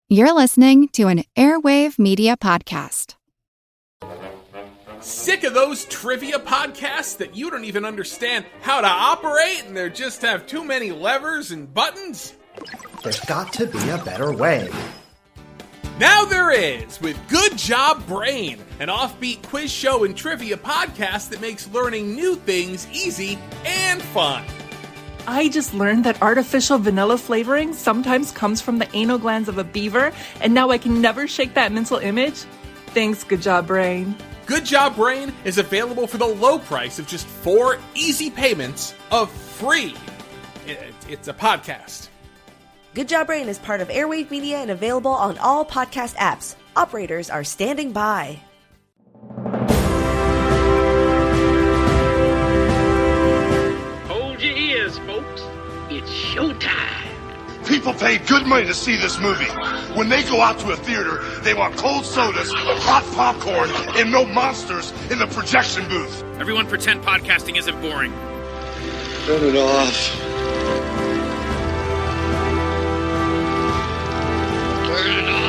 You're listening to an Airwave Media Podcast. Sick of those trivia podcasts that you don't even understand how to operate and they just have too many levers and buttons? There's got to be a better way. Now there is, with Good Job Brain, an offbeat quiz show and trivia podcast that makes learning new things easy and fun. I just learned that artificial vanilla flavoring sometimes comes from the anal glands of a beaver, and now I can never shake that mental image. Thanks, Good Job Brain. Good Job Brain is available for the low price of just 4 easy payments of free. It's a podcast. Good Job Brain is part of Airwave Media and available on all podcast apps. Operators are standing by. Hold your ears, folks. It's showtime. People pay good money to see this movie. When they go out to a theater, they want cold sodas, hot popcorn, and no monsters in the projection booth. Everyone pretend podcasting isn't boring. Turn it off. Turn it off.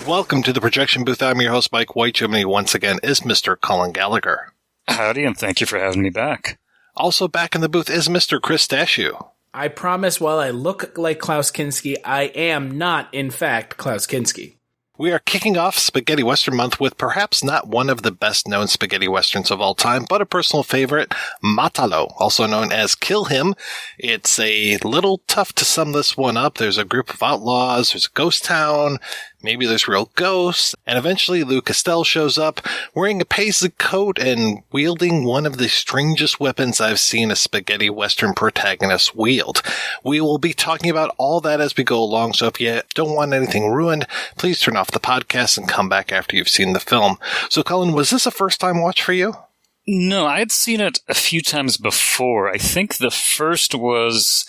Welcome to the Projection Booth. I'm your host, Mike White. Joining me once again is Mr. Cullen Gallagher. Howdy, and thank you for having me back. Also back in the booth is Mr. Chris Stachiw. I promise while I look like Klaus Kinski, I am not, in fact, Klaus Kinski. We are kicking off Spaghetti Western Month with perhaps not one of the best-known spaghetti westerns of all time, but a personal favorite, Matalo, also known as Kill Him. It's a little tough to sum this one up. There's a group of outlaws, there's a ghost town, maybe there's real ghosts, and eventually Lou Castell shows up wearing a paisley coat and wielding one of the strangest weapons I've seen a spaghetti western protagonist wield. We will be talking about all that as we go along, so if you don't want anything ruined, please turn off the podcast and come back after you've seen the film. So, Cullen, was this a first-time watch for you? No, I had seen it a few times before. I think the first was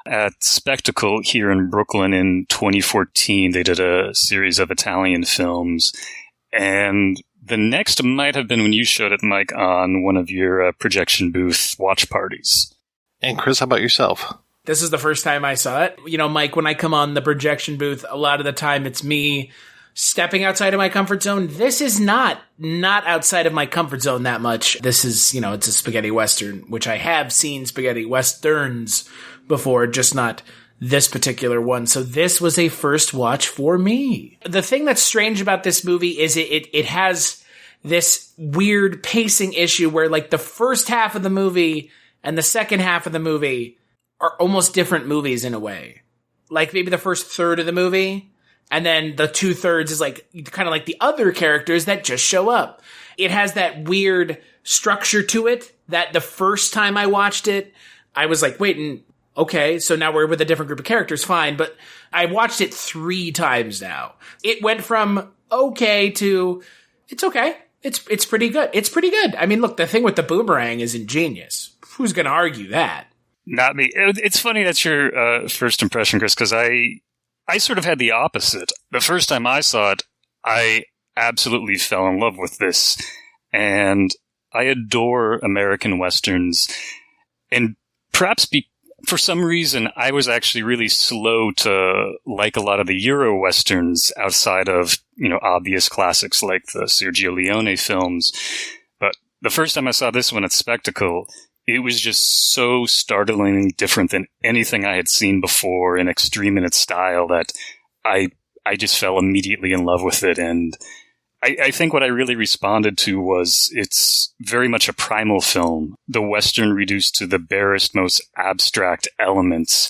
at Spectacle here in Brooklyn in 2014. They did a series of Italian films. And the next might have been when you showed it, Mike, on one of your projection booth watch parties. And Chris, how about yourself? This is the first time I saw it. You know, Mike, when I come on the projection booth, a lot of the time it's me stepping outside of my comfort zone. This is not outside of my comfort zone that much. This is, you know, it's a spaghetti western, which I have seen spaghetti westerns before, just not this particular one. So this was a first watch for me. The thing that's strange about this movie is it has this weird pacing issue where, like, the first half of the movie and the second half of the movie are almost different movies in a way. Like maybe the first third of the movie, and then the 2/3 is like kind of like the other characters that just show up. It has that weird structure to it that the first time I watched it, I was like, wait, okay, so now we're with a different group of characters, fine. But I watched it 3 times now. It went from okay to it's okay. It's pretty good. It's pretty good. I mean, look, the thing with the boomerang is ingenious. Who's going to argue that? Not me. It's funny that's your first impression, Chris, because I sort of had the opposite. The first time I saw it, I absolutely fell in love with this. And I adore American Westerns. And perhaps for some reason, I was actually really slow to like a lot of the Euro Westerns outside of, you know, obvious classics like the Sergio Leone films. But the first time I saw this one at Spectacle, it was just so startlingly different than anything I had seen before and extreme in its style that I just fell immediately in love with it. And I think what I really responded to was it's very much a primal film, the Western reduced to the barest, most abstract elements.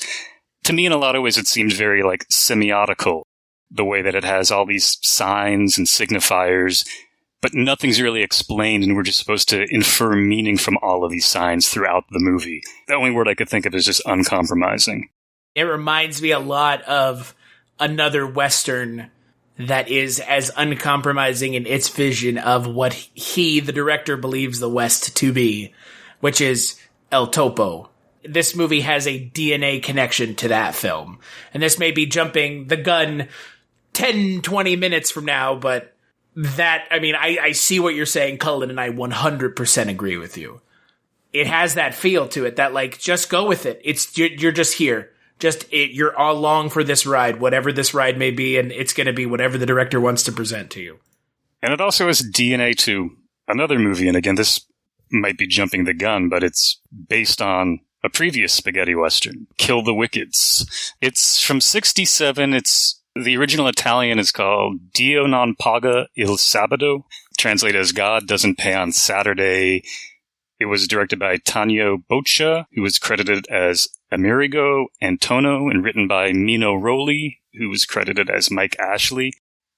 To me, in a lot of ways, it seemed very like semiotical, the way that it has all these signs and signifiers, but nothing's really explained, and we're just supposed to infer meaning from all of these signs throughout the movie. The only word I could think of is just uncompromising. It reminds me a lot of another Western that is as uncompromising in its vision of what he, the director, believes the West to be, which is El Topo. This movie has a DNA connection to that film. And this may be jumping the gun 10, 20 minutes from now, but that, I mean, I see what you're saying, Cullen, and I 100% agree with you. It has that feel to it that, like, just go with it. You're just here. You're all along for this ride, whatever this ride may be, and it's going to be whatever the director wants to present to you. And it also has DNA to another movie, and again, this might be jumping the gun, but it's based on a previous spaghetti western, Kill the Wickeds. It's from '67. The original Italian is called Dio non paga il sabato, translated as God doesn't pay on Saturday. It was directed by Tanio Boccia, who was credited as Amerigo Antono, and written by Mino Roli, who was credited as Mike Ashley.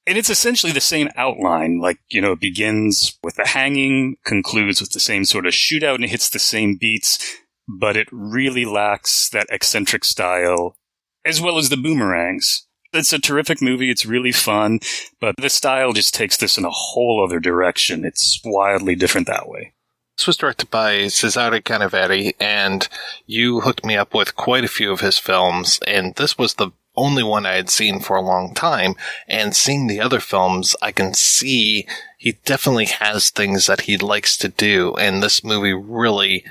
And it's essentially the same outline, like, you know, it begins with the hanging, concludes with the same sort of shootout, and it hits the same beats, but it really lacks that eccentric style, as well as the boomerangs. It's a terrific movie. It's really fun, but the style just takes this in a whole other direction. It's wildly different that way. This was directed by Cesare Canivari, and you hooked me up with quite a few of his films, and this was the only one I had seen for a long time. And seeing the other films, I can see he definitely has things that he likes to do, and this movie really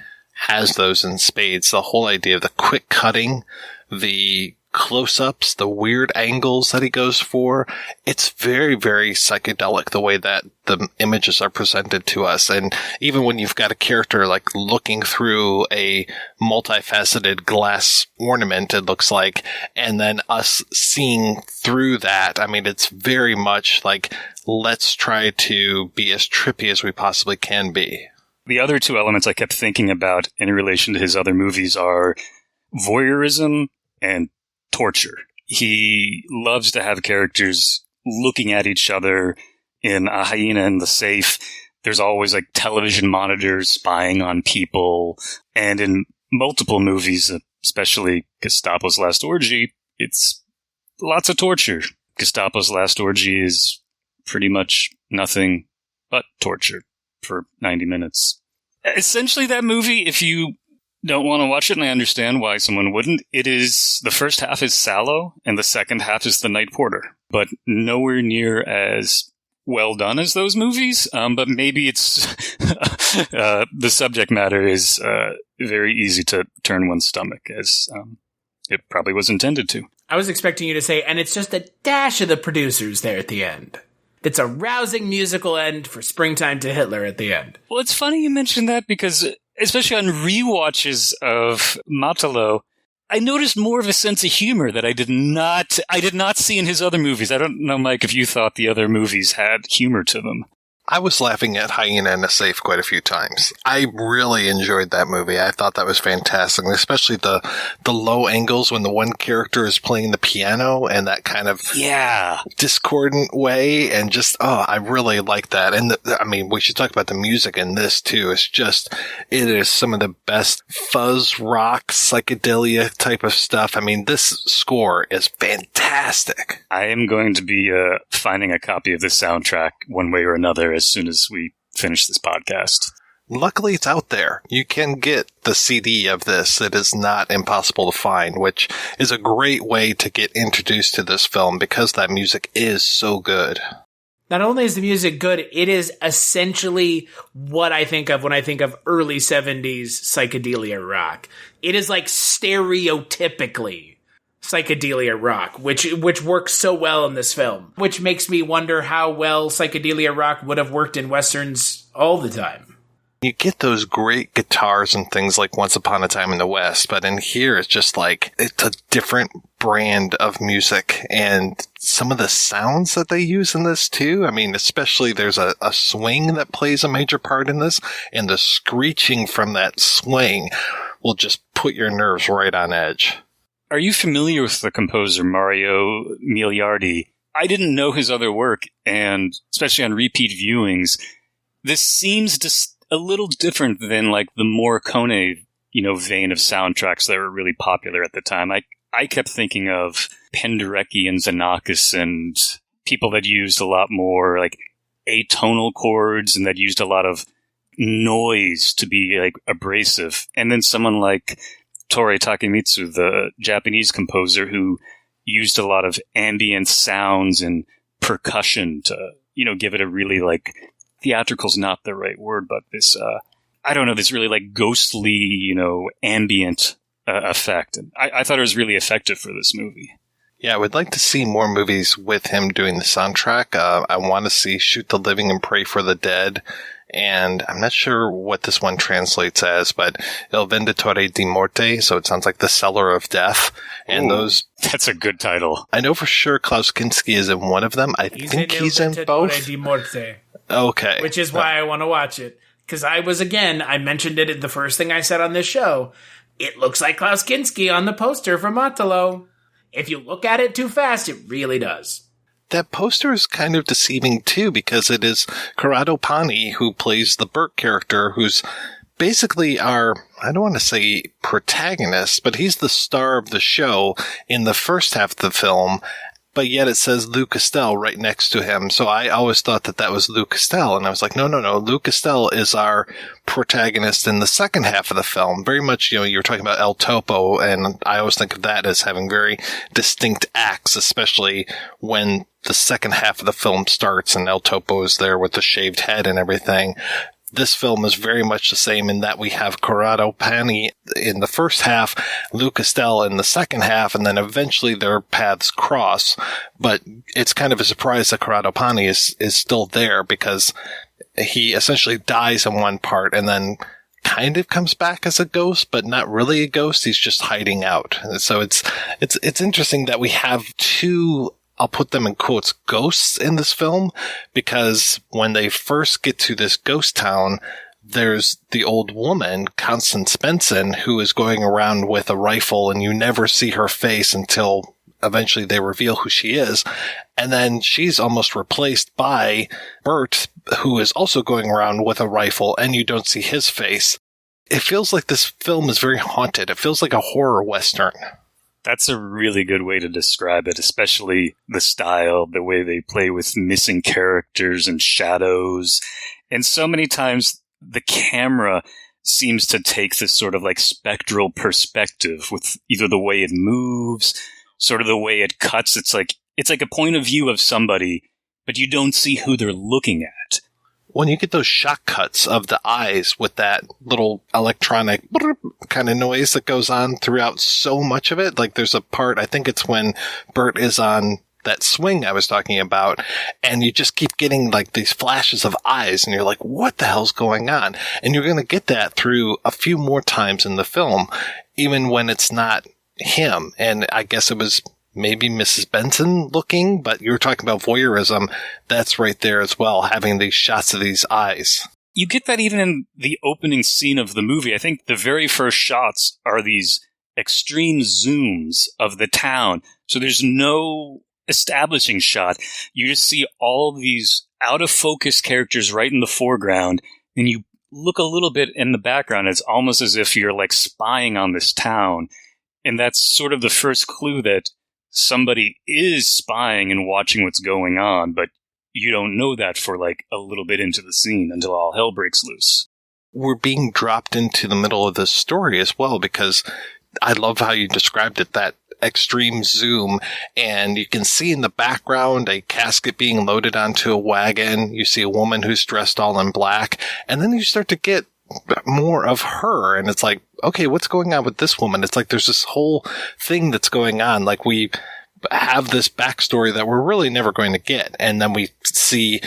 has those in spades. The whole idea of the quick cutting, the close-ups, the weird angles that he goes for. It's very, very psychedelic the way that the images are presented to us. And even when you've got a character like looking through a multifaceted glass ornament, it looks like, and then us seeing through that, I mean, it's very much like, let's try to be as trippy as we possibly can be. The other two elements I kept thinking about in relation to his other movies are voyeurism and torture. He loves to have characters looking at each other in A Hyena in the Safe. There's always like television monitors spying on people. And in multiple movies, especially Gestapo's Last Orgy, it's lots of torture. Gestapo's Last Orgy is pretty much nothing but torture for 90 minutes. Essentially, that movie, if you don't want to watch it, and I understand why someone wouldn't, it is, the first half is Sallow, and the second half is The Night Porter. But nowhere near as well done as those movies, but maybe it's, the subject matter is very easy to turn one's stomach, as it probably was intended to. I was expecting you to say, and it's just a dash of the producers there at the end. It's a rousing musical end for Springtime to Hitler at the end. Well, it's funny you mentioned that because, especially on rewatches of Matalo, I noticed more of a sense of humor that I did not see in his other movies. I don't know, Mike, if you thought the other movies had humor to them. I was laughing at Hyena in a Safe quite a few times. I really enjoyed that movie. I thought that was fantastic, especially the low angles when the one character is playing the piano and that kind of discordant way, and just, I really like that. And we should talk about the music in this too. It is some of the best fuzz rock, psychedelia type of stuff. I mean, this score is fantastic. I am going to be finding a copy of this soundtrack one way or another as soon as we finish this podcast. Luckily, it's out there. You can get the CD of this. It is not impossible to find, which is a great way to get introduced to this film because that music is so good. Not only is the music good, it is essentially what I think of when I think of early 70s psychedelia rock. It is like stereotypically psychedelia rock, which works so well in this film, which makes me wonder how well psychedelia rock would have worked in Westerns all the time. You get those great guitars and things like Once Upon a Time in the West, but in here it's just like, it's a different brand of music, and some of the sounds that they use in this too. I mean, especially there's a swing that plays a major part in this, and the screeching from that swing will just put your nerves right on edge. Are you familiar with the composer Mario Miliardi? I didn't know his other work, and especially on repeat viewings, this seems just a little different than like the Morricone, vein of soundtracks that were really popular at the time. I kept thinking of Penderecki and Xenakis and people that used a lot more like atonal chords and that used a lot of noise to be like abrasive. And then someone like Toru Takemitsu, the Japanese composer, who used a lot of ambient sounds and percussion to, give it a really like, theatrical's not the right word, but this, this really like ghostly, ambient effect. And I thought it was really effective for this movie. Yeah, I would like to see more movies with him doing the soundtrack. I want to see Shoot the Living and Pray for the Dead. And I'm not sure what this one translates as, but Il Venditore di Morte, so it sounds like The Seller of Death. And that's a good title. I know for sure Klaus Kinski is in one of them. I think he's in both. Di Morte. Okay. Which is why I want to watch it. Because I mentioned it in the first thing I said on this show. It looks like Klaus Kinski on the poster for Matalo. If you look at it too fast, it really does. That poster is kind of deceiving, too, because it is Corrado Pani who plays the Burke character, who's basically our, I don't want to say protagonist, but he's the star of the show in the first half of the film, but yet it says Lou Castel right next to him. So I always thought that was Lou Castel, and I was like, no. Lou Castel is our protagonist in the second half of the film. Very much, you were talking about El Topo, and I always think of that as having very distinct acts, especially when the second half of the film starts and El Topo is there with the shaved head and everything. this film is very much the same in that we have Corrado Pani in the first half, Lou Castel in the second half, and then eventually their paths cross. But it's kind of a surprise that Corrado Pani is still there, because he essentially dies in one part and then kind of comes back as a ghost, but not really a ghost. He's just hiding out. So it's interesting that we have two, I'll put them in quotes, ghosts in this film, because when they first get to this ghost town, there's the old woman, Constance Benson, who is going around with a rifle, and you never see her face until eventually they reveal who she is. And then she's almost replaced by Bert, who is also going around with a rifle, and you don't see his face. It feels like this film is very haunted. It feels like a horror Western. That's a really good way to describe it, especially the style, the way they play with missing characters and shadows. And so many times the camera seems to take this sort of like spectral perspective with either the way it moves, sort of the way it cuts. It's like a point of view of somebody, but you don't see who they're looking at. When you get those shot cuts of the eyes with that little electronic kind of noise that goes on throughout so much of it, like there's a part, I think it's when Bert is on that swing I was talking about, and you just keep getting like these flashes of eyes, and you're like, what the hell's going on? And you're going to get that through a few more times in the film, even when it's not him. And I guess it was maybe Mrs. Benson looking, but you were talking about voyeurism. That's right there as well, having these shots of these eyes. You get that even in the opening scene of the movie. I think the very first shots are these extreme zooms of the town. So there's no establishing shot. You just see all these out of focus characters right in the foreground, and you look a little bit in the background. It's almost as if you're like spying on this town. And that's sort of the first clue that somebody is spying and watching what's going on, but you don't know that for like a little bit into the scene until all hell breaks loose. We're being dropped into the middle of this story as well, because I love how you described it, that extreme zoom, and you can see in the background a casket being loaded onto a wagon. You see a woman who's dressed all in black, and then you start to get more of her, and it's like, okay, what's going on with this woman? It's like there's this whole thing that's going on. Like we have this backstory that we're really never going to get. And then we see,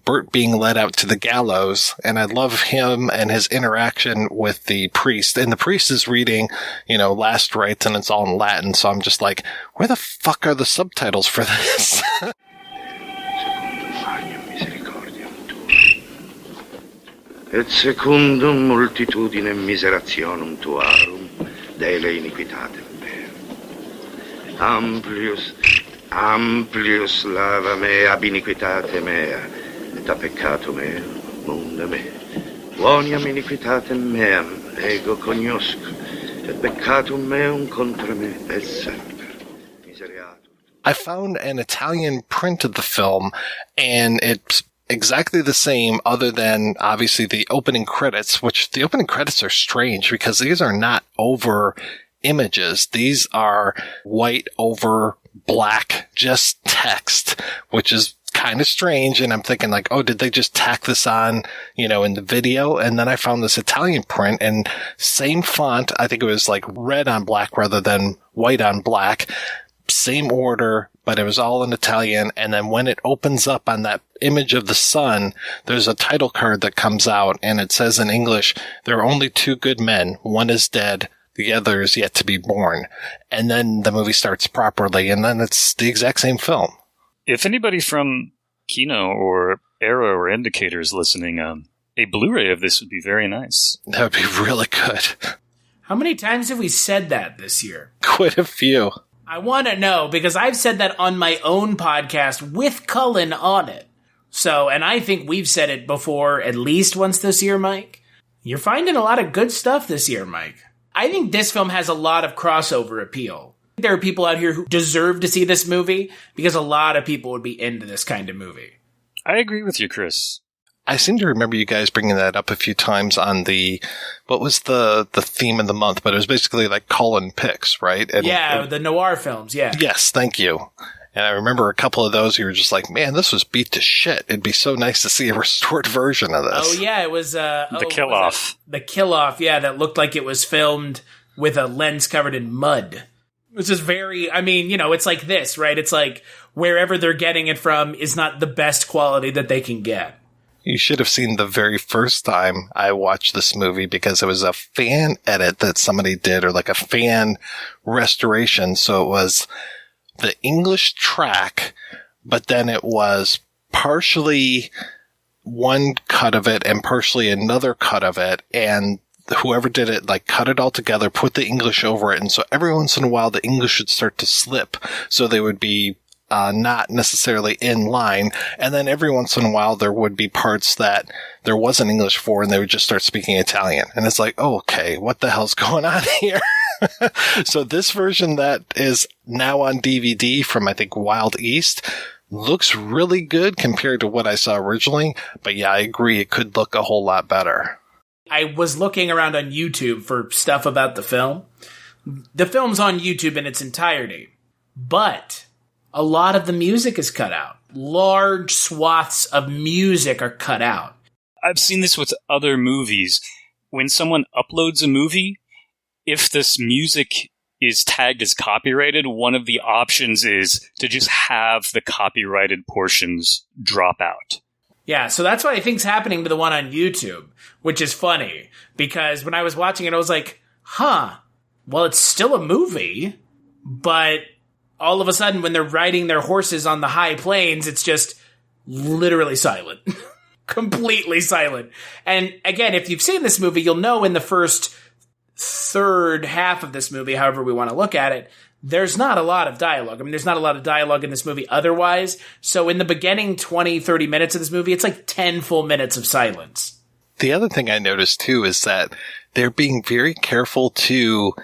Bert being led out to the gallows, and I love him and his interaction with the priest. And the priest is reading, last rites, and it's all in Latin. So I'm just like, where the fuck are the subtitles for this? Et secundum multitudinem miserationum tuarum dele iniquitatem mea. Amplius lava me ab iniquitate mea, et a peccato mea, munda me. Quoniam iniquitatem meam ego cognosco, et peccatum meum contra me et semper. Miseriatur. I found an Italian print of the film, and it's exactly the same, other than obviously the opening credits, which the opening credits are strange because these are not over images. These are white over black, just text, which is kind of strange. And I'm thinking like, oh, did they just tack this on, in the video? And then I found this Italian print, and same font. I think it was like red on black rather than white on black. Same order, but it was all in Italian. And then when it opens up on that image of the sun, there's a title card that comes out, and it says in English, there are only two good men. One is dead. The other is yet to be born. And then the movie starts properly, and then it's the exact same film. If anybody from Kino or Arrow or Indicator is listening, a Blu-ray of this would be very nice. That would be really good. How many times have we said that this year? Quite a few. I want to know, because I've said that on my own podcast with Cullen on it. So, and I think we've said it before at least once this year, Mike. You're finding a lot of good stuff this year, Mike. I think this film has a lot of crossover appeal. There are people out here who deserve to see this movie because a lot of people would be into this kind of movie. I agree with you, Chris. I seem to remember you guys bringing that up a few times on what was the theme of the month, but it was basically like Cullen picks, right? And the noir films, yeah. Yes, thank you. And I remember a couple of those you were just like, man, this was beat to shit. It'd be so nice to see a restored version of this. Oh, yeah, it was... the kill-off. The kill-off, yeah, that looked like it was filmed with a lens covered in mud. Which is very... I mean, you know, it's like this, right? It's like wherever they're getting it from is not the best quality that they can get. You should have seen the very first time I watched this movie because it was a fan edit that somebody did, or like a fan restoration. So it was the English track, but then it was partially one cut of it and partially another cut of it. And whoever did it, like, cut it all together, put the English over it. And so every once in a while, the English would start to slip. So they would be not necessarily in line. And then every once in a while, there would be parts that there wasn't English for, and they would just start speaking Italian. And it's like, oh, okay, what the hell's going on here? So this version that is now on DVD from, I think, Wild East looks really good compared to what I saw originally. But yeah, I agree. It could look a whole lot better. I was looking around on YouTube for stuff about the film. The film's on YouTube in its entirety, but a lot of the music is cut out. Large swaths of music are cut out. I've seen this with other movies. When someone uploads a movie, if this music is tagged as copyrighted, one of the options is to just have the copyrighted portions drop out. Yeah, so that's what I think's happening to the one on YouTube, which is funny, because when I was watching it, I was like, well, it's still a movie, but all of a sudden, when they're riding their horses on the high plains, it's just literally silent. Completely silent. And again, if you've seen this movie, you'll know in the first third half of this movie, however we want to look at it, there's not a lot of dialogue. I mean, there's not a lot of dialogue in this movie otherwise. So in the beginning 20, 30 minutes of this movie, it's like 10 full minutes of silence. The other thing I noticed, too, is that they're being very careful to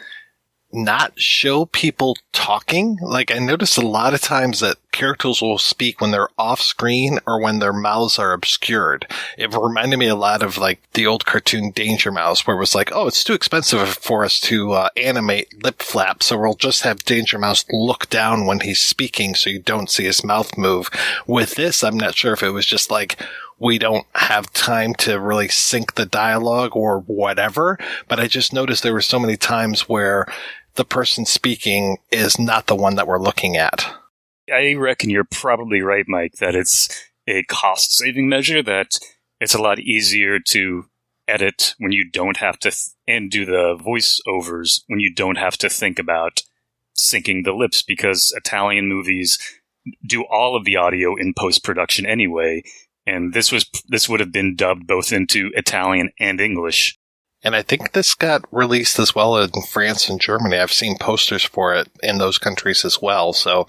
not show people talking. Like, I noticed a lot of times that characters will speak when they're off screen or when their mouths are obscured. It reminded me a lot of, like, the old cartoon Danger Mouse, where it was like, oh, it's too expensive for us to animate lip flaps, so we'll just have Danger Mouse look down when he's speaking so you don't see his mouth move. With this, I'm not sure if it was just like, we don't have time to really sync the dialogue or whatever, but I just noticed there were so many times where the person speaking is not the one that we're looking at. I reckon you're probably right, Mike, that it's a cost-saving measure, that it's a lot easier to edit when you don't have to and do the voiceovers when you don't have to think about syncing the lips, because Italian movies do all of the audio in post-production anyway, and this would have been dubbed both into Italian and English. And I think this got released as well in France and Germany. I've seen posters for it in those countries as well. So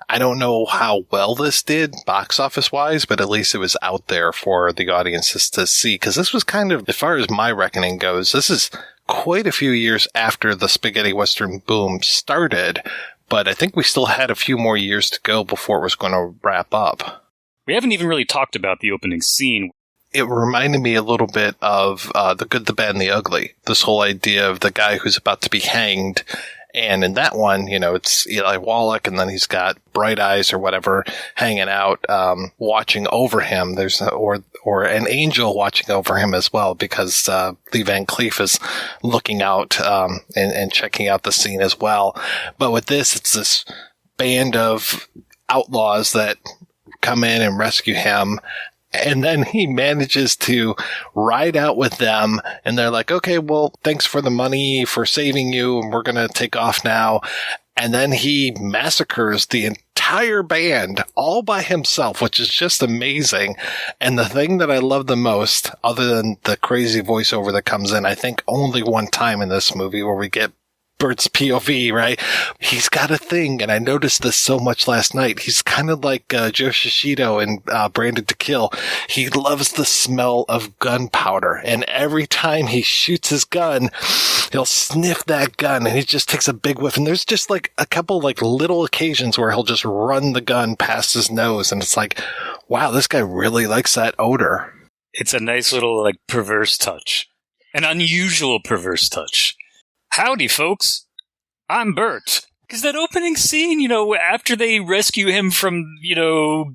I don't know how well this did box office wise, but at least it was out there for the audiences to see. Because this was kind of, as far as my reckoning goes, this is quite a few years after the spaghetti western boom started. But I think we still had a few more years to go before it was going to wrap up. We haven't even really talked about the opening scene. It reminded me a little bit of The Good, the Bad, and the Ugly. This whole idea of the guy who's about to be hanged. And in that one, you know, it's Eli Wallach, and then he's got Bright Eyes or whatever hanging out, watching over him. There's or an angel watching over him as well, because Lee Van Cleef is looking out and checking out the scene as well. But with this, it's this band of outlaws that come in and rescue him. And then he manages to ride out with them, and they're like, okay, well, thanks for the money, for saving you, and we're going to take off now. And then he massacres the entire band all by himself, which is just amazing. And the thing that I love the most, other than the crazy voiceover that comes in, I think only one time in this movie where we get Bert's POV, right? He's got a thing, and I noticed this so much last night. He's kind of like Joe Shishido in Branded to Kill. He loves the smell of gunpowder, and every time he shoots his gun, he'll sniff that gun, and he just takes a big whiff. And there's just like a couple like little occasions where he'll just run the gun past his nose, and it's like, wow, this guy really likes that odor. It's a nice little like perverse touch, an unusual perverse touch. Howdy, folks. I'm Bert. Because that opening scene, after they rescue him from,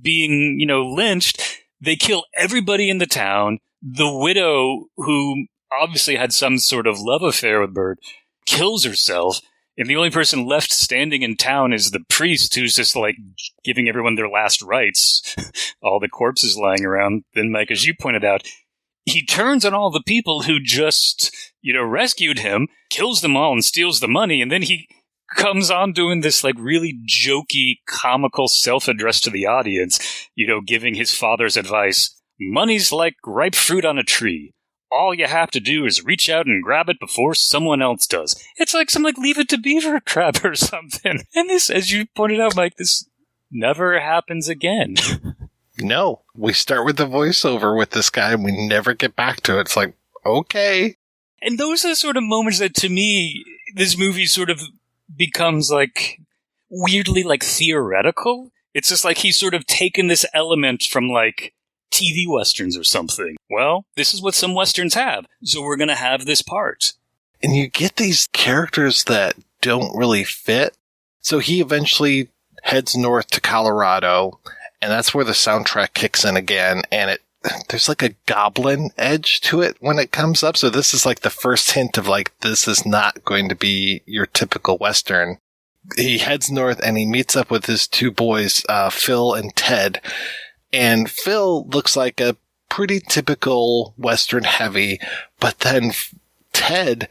being, lynched, they kill everybody in the town. The widow, who obviously had some sort of love affair with Bird, kills herself. And the only person left standing in town is the priest, who's just like giving everyone their last rites. All the corpses lying around. Then, Mike, as you pointed out, he turns on all the people who just, rescued him, kills them all and steals the money. And then he comes on doing this like really jokey, comical self-address to the audience, giving his father's advice. Money's like ripe fruit on a tree. All you have to do is reach out and grab it before someone else does. It's like some Leave It to Beaver crap or something. And this, as you pointed out, Mike, this never happens again. No, we start with the voiceover with this guy and we never get back to it. It's like, okay. And those are the sort of moments that, to me, this movie sort of becomes like weirdly like theoretical. It's just like he's sort of taken this element from like TV westerns or something. Well, this is what some westerns have, so we're going to have this part. And you get these characters that don't really fit. So he eventually heads north to Colorado, and that's where the soundtrack kicks in again, and there's like a goblin edge to it when it comes up. So this is like the first hint of like, this is not going to be your typical Western. He heads north and he meets up with his two boys, Phil and Ted. And Phil looks like a pretty typical Western heavy, but then Ted,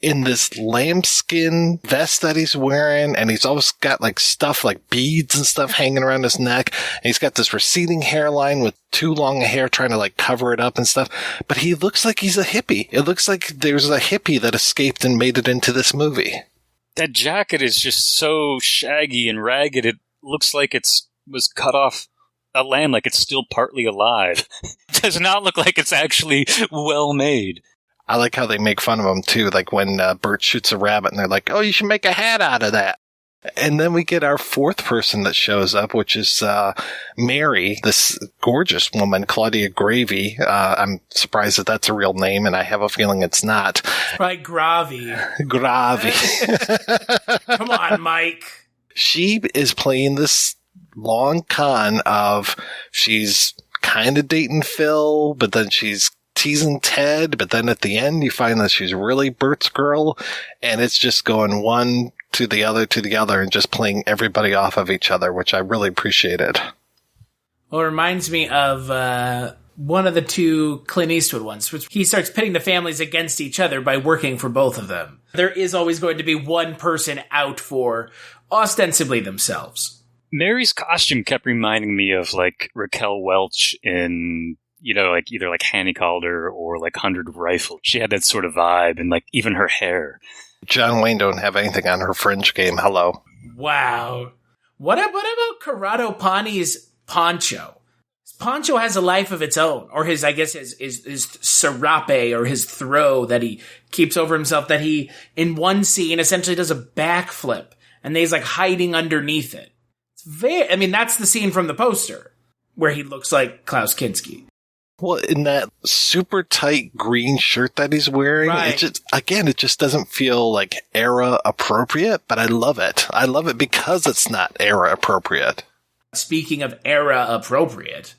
in this lambskin vest that he's wearing, and he's always got like stuff like beads and stuff hanging around his neck, and he's got this receding hairline with too long a hair trying to like cover it up and stuff, but he looks like he's a hippie. It looks like there's a hippie that escaped and made it into this movie. That jacket is just so shaggy and ragged, it looks like was cut off a lamb, like it's still partly alive. It does not look like it's actually well made. I like how they make fun of him, too. Like when Bert shoots a rabbit and they're like, oh, you should make a hat out of that. And then we get our fourth person that shows up, which is Mary, this gorgeous woman, Claudia Gravy. I'm surprised that that's a real name, and I have a feeling it's not. Right, Gravy. Gravy. Come on, Mike. She is playing this long con of she's kind of dating Phil, but then she's teasing Ted, but then at the end you find that she's really Bert's girl, and it's just going one to the other and just playing everybody off of each other, which I really appreciated. Well, it reminds me of one of the two Clint Eastwood ones, which he starts pitting the families against each other by working for both of them. There is always going to be one person out for ostensibly themselves. Mary's costume kept reminding me of like Raquel Welch in, like either like Hanny Calder or like 100 Rifle. She had that sort of vibe, and like even her hair. John Wayne don't have anything on her fringe game. Hello. Wow. What about Corrado Pani's poncho? His poncho has a life of its own, or his serape, or his throw that he keeps over himself, that he, in one scene, essentially does a backflip, and he's like hiding underneath it. That's the scene from the poster where he looks like Klaus Kinski. Well, in that super tight green shirt that he's wearing, right. It just doesn't feel like era appropriate, but I love it. I love it because it's not era appropriate. Speaking of era appropriate,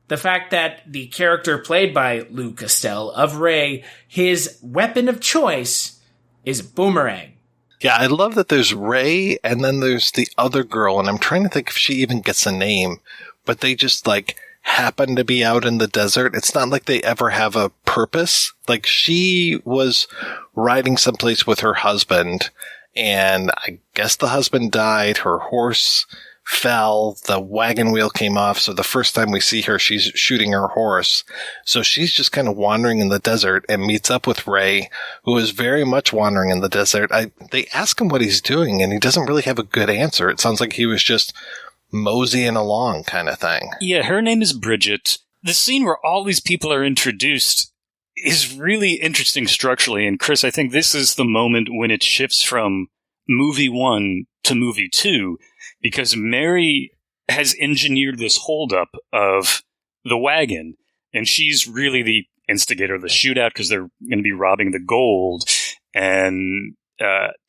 the fact that the character played by Lou Castell of Ray, his weapon of choice is a boomerang. Yeah, I love that there's Ray, and then there's the other girl, and I'm trying to think if she even gets a name, but they just like happen to be out in the desert. It's not like they ever have a purpose. Like, she was riding someplace with her husband, and I guess the husband died, her horse fell, the wagon wheel came off, so the first time we see her, she's shooting her horse. So she's just kind of wandering in the desert and meets up with Ray, who is very much wandering in the desert. They ask him what he's doing, and he doesn't really have a good answer. It sounds like he was just moseying along kind of thing. Yeah, her name is Bridget. The scene where all these people are introduced is really interesting structurally, and Chris, I think this is the moment when it shifts from movie 1 to movie 2, because Mary has engineered this holdup of the wagon, and she's really the instigator of the shootout because they're going to be robbing the gold, and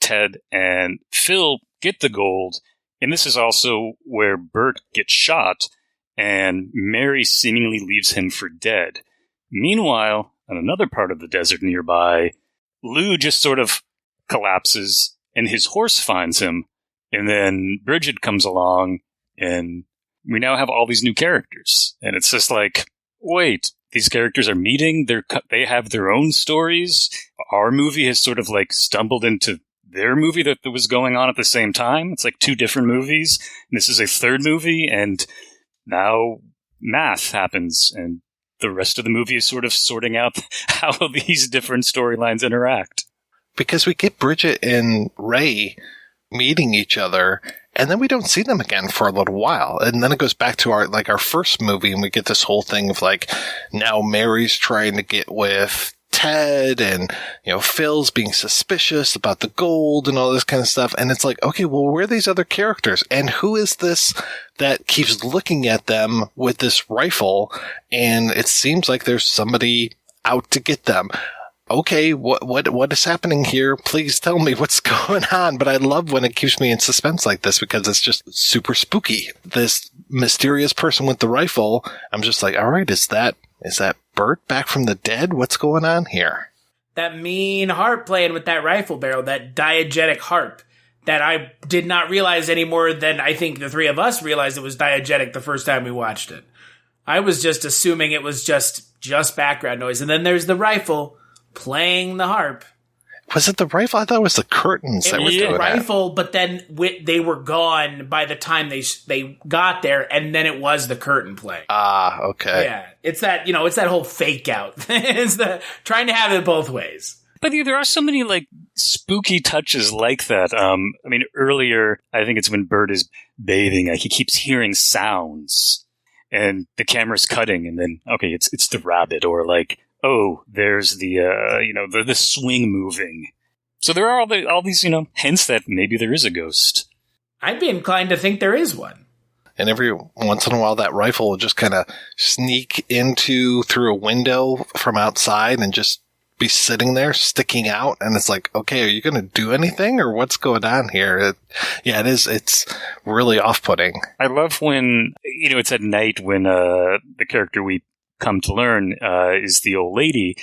Ted and Phil get the gold. And this is also where Bert gets shot, and Mary seemingly leaves him for dead. Meanwhile, on another part of the desert nearby, Lou just sort of collapses, and his horse finds him. And then Bridget comes along, and we now have all these new characters. And it's just like, wait, these characters are meeting, they have their own stories. Our movie has sort of like stumbled into their movie that was going on at the same time. It's like two different movies. And this is a third movie, and now math happens, and the rest of the movie is sort of sorting out how these different storylines interact. Because we get Bridget and Ray meeting each other, and then we don't see them again for a little while. And then it goes back to our first movie, and we get this whole thing of like, now Mary's trying to get with Ted, and, Phil's being suspicious about the gold and all this kind of stuff. And it's like, okay, well, where are these other characters? And who is this that keeps looking at them with this rifle? And it seems like there's somebody out to get them. Okay, what is happening here? Please tell me what's going on. But I love when it keeps me in suspense like this, because it's just super spooky. This mysterious person with the rifle, I'm just like, all right, is that Bert back from the dead? What's going on here? That mean harp playing with that rifle barrel, that diegetic harp that I did not realize any more than I think the three of us realized it was diegetic the first time we watched it. I was just assuming it was just background noise. And then there's the rifle playing the harp. Was it the rifle? I thought it was the curtains that were doing the that. rifle, but then they were gone by the time they got there, and then it was the curtain playing. Ah, okay. Yeah, it's that it's that whole fake out. It's the trying to have it both ways. But there are so many like spooky touches like that. I mean, earlier I think it's when Bert is bathing, he keeps hearing sounds, and the camera's cutting, and then okay, it's the rabbit, or like, oh, there's the swing moving. So there are all these hints that maybe there is a ghost. I'd be inclined to think there is one. And every once in a while, that rifle will just kind of sneak through a window from outside and just be sitting there, sticking out. And it's like, okay, are you going to do anything, or what's going on here? It is. It's really off-putting. I love when, it's at night when the character we come to learn is the old lady.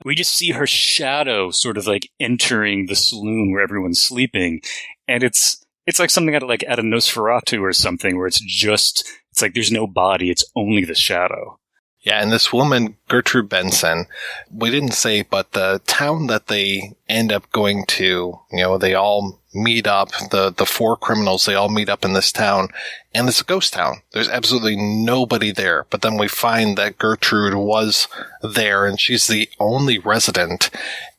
We just see her shadow sort of like entering the saloon where everyone's sleeping, and it's like something out of Nosferatu or something, where it's like there's no body, it's only the shadow. Yeah, and this woman, Gertrude Benson, we didn't say, but the town that they end up going to, they all meet up, the four criminals, they all meet up in this town, and it's a ghost town. There's absolutely nobody there. But then we find that Gertrude was there, and she's the only resident,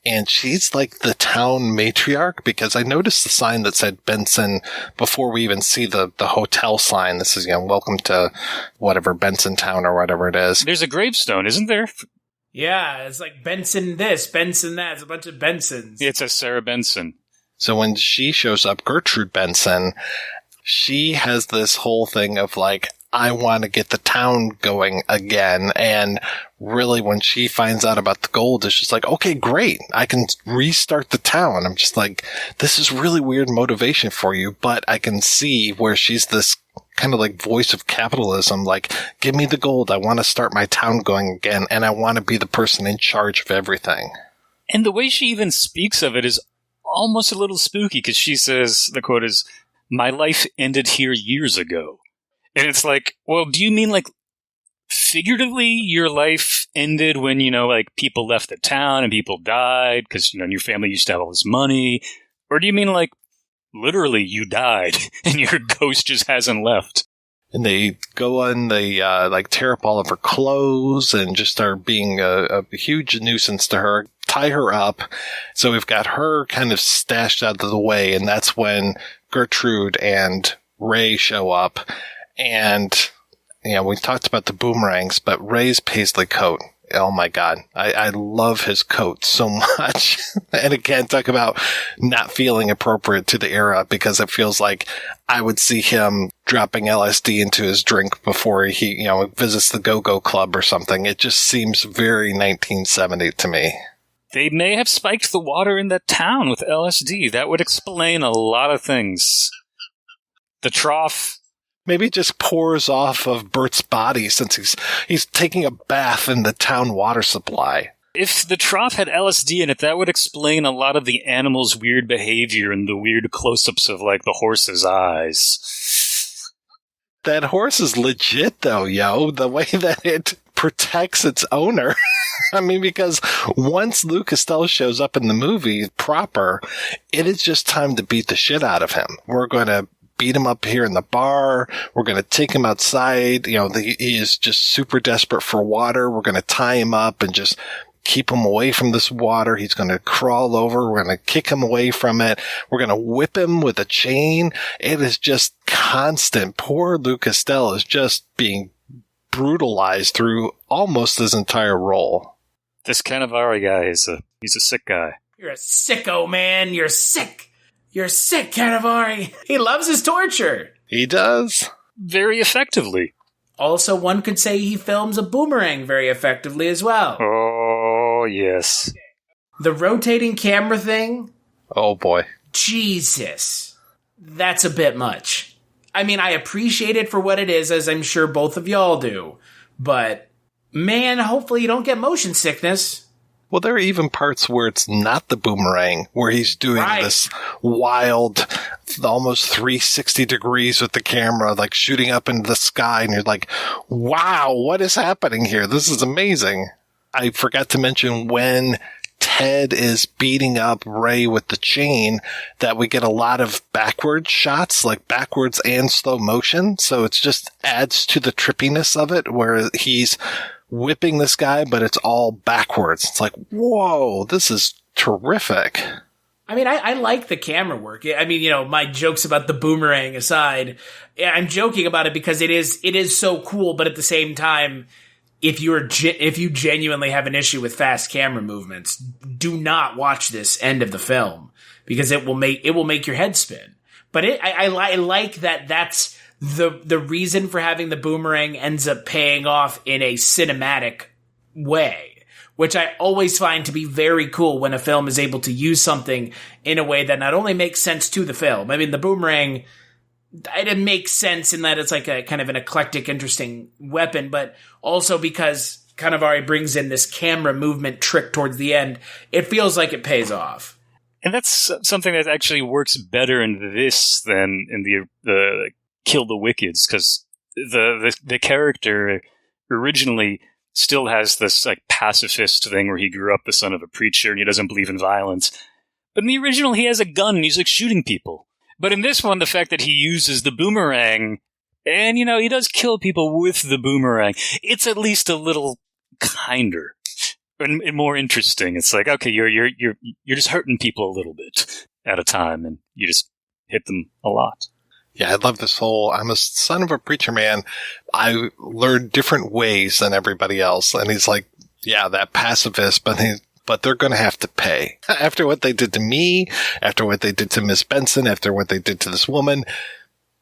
and she's like the town matriarch, because I noticed the sign that said Benson before we even see the hotel sign. This is, welcome to whatever, Benson Town or whatever it is. There's a gravestone, isn't there? Yeah, it's like Benson this, Benson that. It's a bunch of Bensons. It says Sarah Benson. So when she shows up, Gertrude Benson, she has this whole thing of like, I want to get the town going again. And really, when she finds out about the gold, it's just like, okay, great. I can restart the town. I'm just like, this is really weird motivation for you, but I can see where she's this kind of like voice of capitalism. Like, give me the gold. I want to start my town going again. And I want to be the person in charge of everything. And the way she even speaks of it is almost a little spooky, because she says, the quote is, "My life ended here years ago." And it's like, well, do you mean like figuratively your life ended when, people left the town and people died because, your family used to have all this money? Or do you mean like literally you died and your ghost just hasn't left? And they go on, they tear up all of her clothes and just start being a huge nuisance to her, tie her up. So we've got her kind of stashed out of the way, and that's when Gertrude and Ray show up. And, we talked about the boomerangs, but Ray's paisley coat, oh my God, I love his coat so much. And again, talk about not feeling appropriate to the era, because it feels like I would see him dropping LSD into his drink before he, visits the Go-Go Club or something. It just seems very 1970 to me. They may have spiked the water in that town with LSD. That would explain a lot of things. The trough. Maybe it just pours off of Bert's body since he's taking a bath in the town water supply. If the trough had LSD in it, that would explain a lot of the animal's weird behavior and the weird close-ups of, like, the horse's eyes. That horse is legit, though, yo. The way that it protects its owner. I mean, because once Lou Costello shows up in the movie proper, it is just time to beat the shit out of him. We're going to beat him up here in the bar. We're going to take him outside. You know, he is just super desperate for water. We're going to tie him up and just keep him away from this water. He's going to crawl over. We're going to kick him away from it. We're going to whip him with a chain. It is just constant. Poor Lou Costello is just being brutalized through almost his entire role. This Canivari guy he's a sick guy. You're a sicko, man. You're sick. You're sick, Canivari. He loves his torture. He does. Very effectively. Also, one could say he films a boomerang very effectively as well. Oh, yes. The rotating camera thing? Oh, boy. Jesus. That's a bit much. I mean, I appreciate it for what it is, as I'm sure both of y'all do. But, man, hopefully you don't get motion sickness. Well, there are even parts where it's not the boomerang, where he's doing this wild, almost 360 degrees with the camera, like shooting up into the sky. And you're like, wow, what is happening here? This is amazing. I forgot to mention when Ted is beating up Ray with the chain that we get a lot of backwards shots, like backwards and slow motion. So it just adds to the trippiness of it, where he's whipping this guy, but it's all backwards. It's like, whoa, this is terrific. I mean, I like the camera work. I mean, you know, my jokes about the boomerang aside, I'm joking about it because it is so cool, but at the same time, if you genuinely have an issue with fast camera movements, do not watch this end of the film because it will make your head spin. But I like that that's the reason for having the boomerang ends up paying off in a cinematic way, which I always find to be very cool when a film is able to use something in a way that not only makes sense to the film. I mean, the boomerang, it makes sense in that it's like a kind of an eclectic, interesting weapon, but also because Canivari brings in this camera movement trick towards the end, it feels like it pays off. And that's something that actually works better in this than in the Kill the Wickeds, because the character originally still has this like pacifist thing where he grew up the son of a preacher and he doesn't believe in violence. But in the original, he has a gun and he's like shooting people. But in this one, the fact that he uses the boomerang and, you know, he does kill people with the boomerang, it's at least a little kinder and more interesting. It's like, okay, you're just hurting people a little bit at a time and you just hit them a lot. Yeah, I love this whole, I'm a son of a preacher man. I learned different ways than everybody else. And he's like, yeah, that pacifist, but they're going to have to pay. After what they did to me, after what they did to Miss Benson, after what they did to this woman,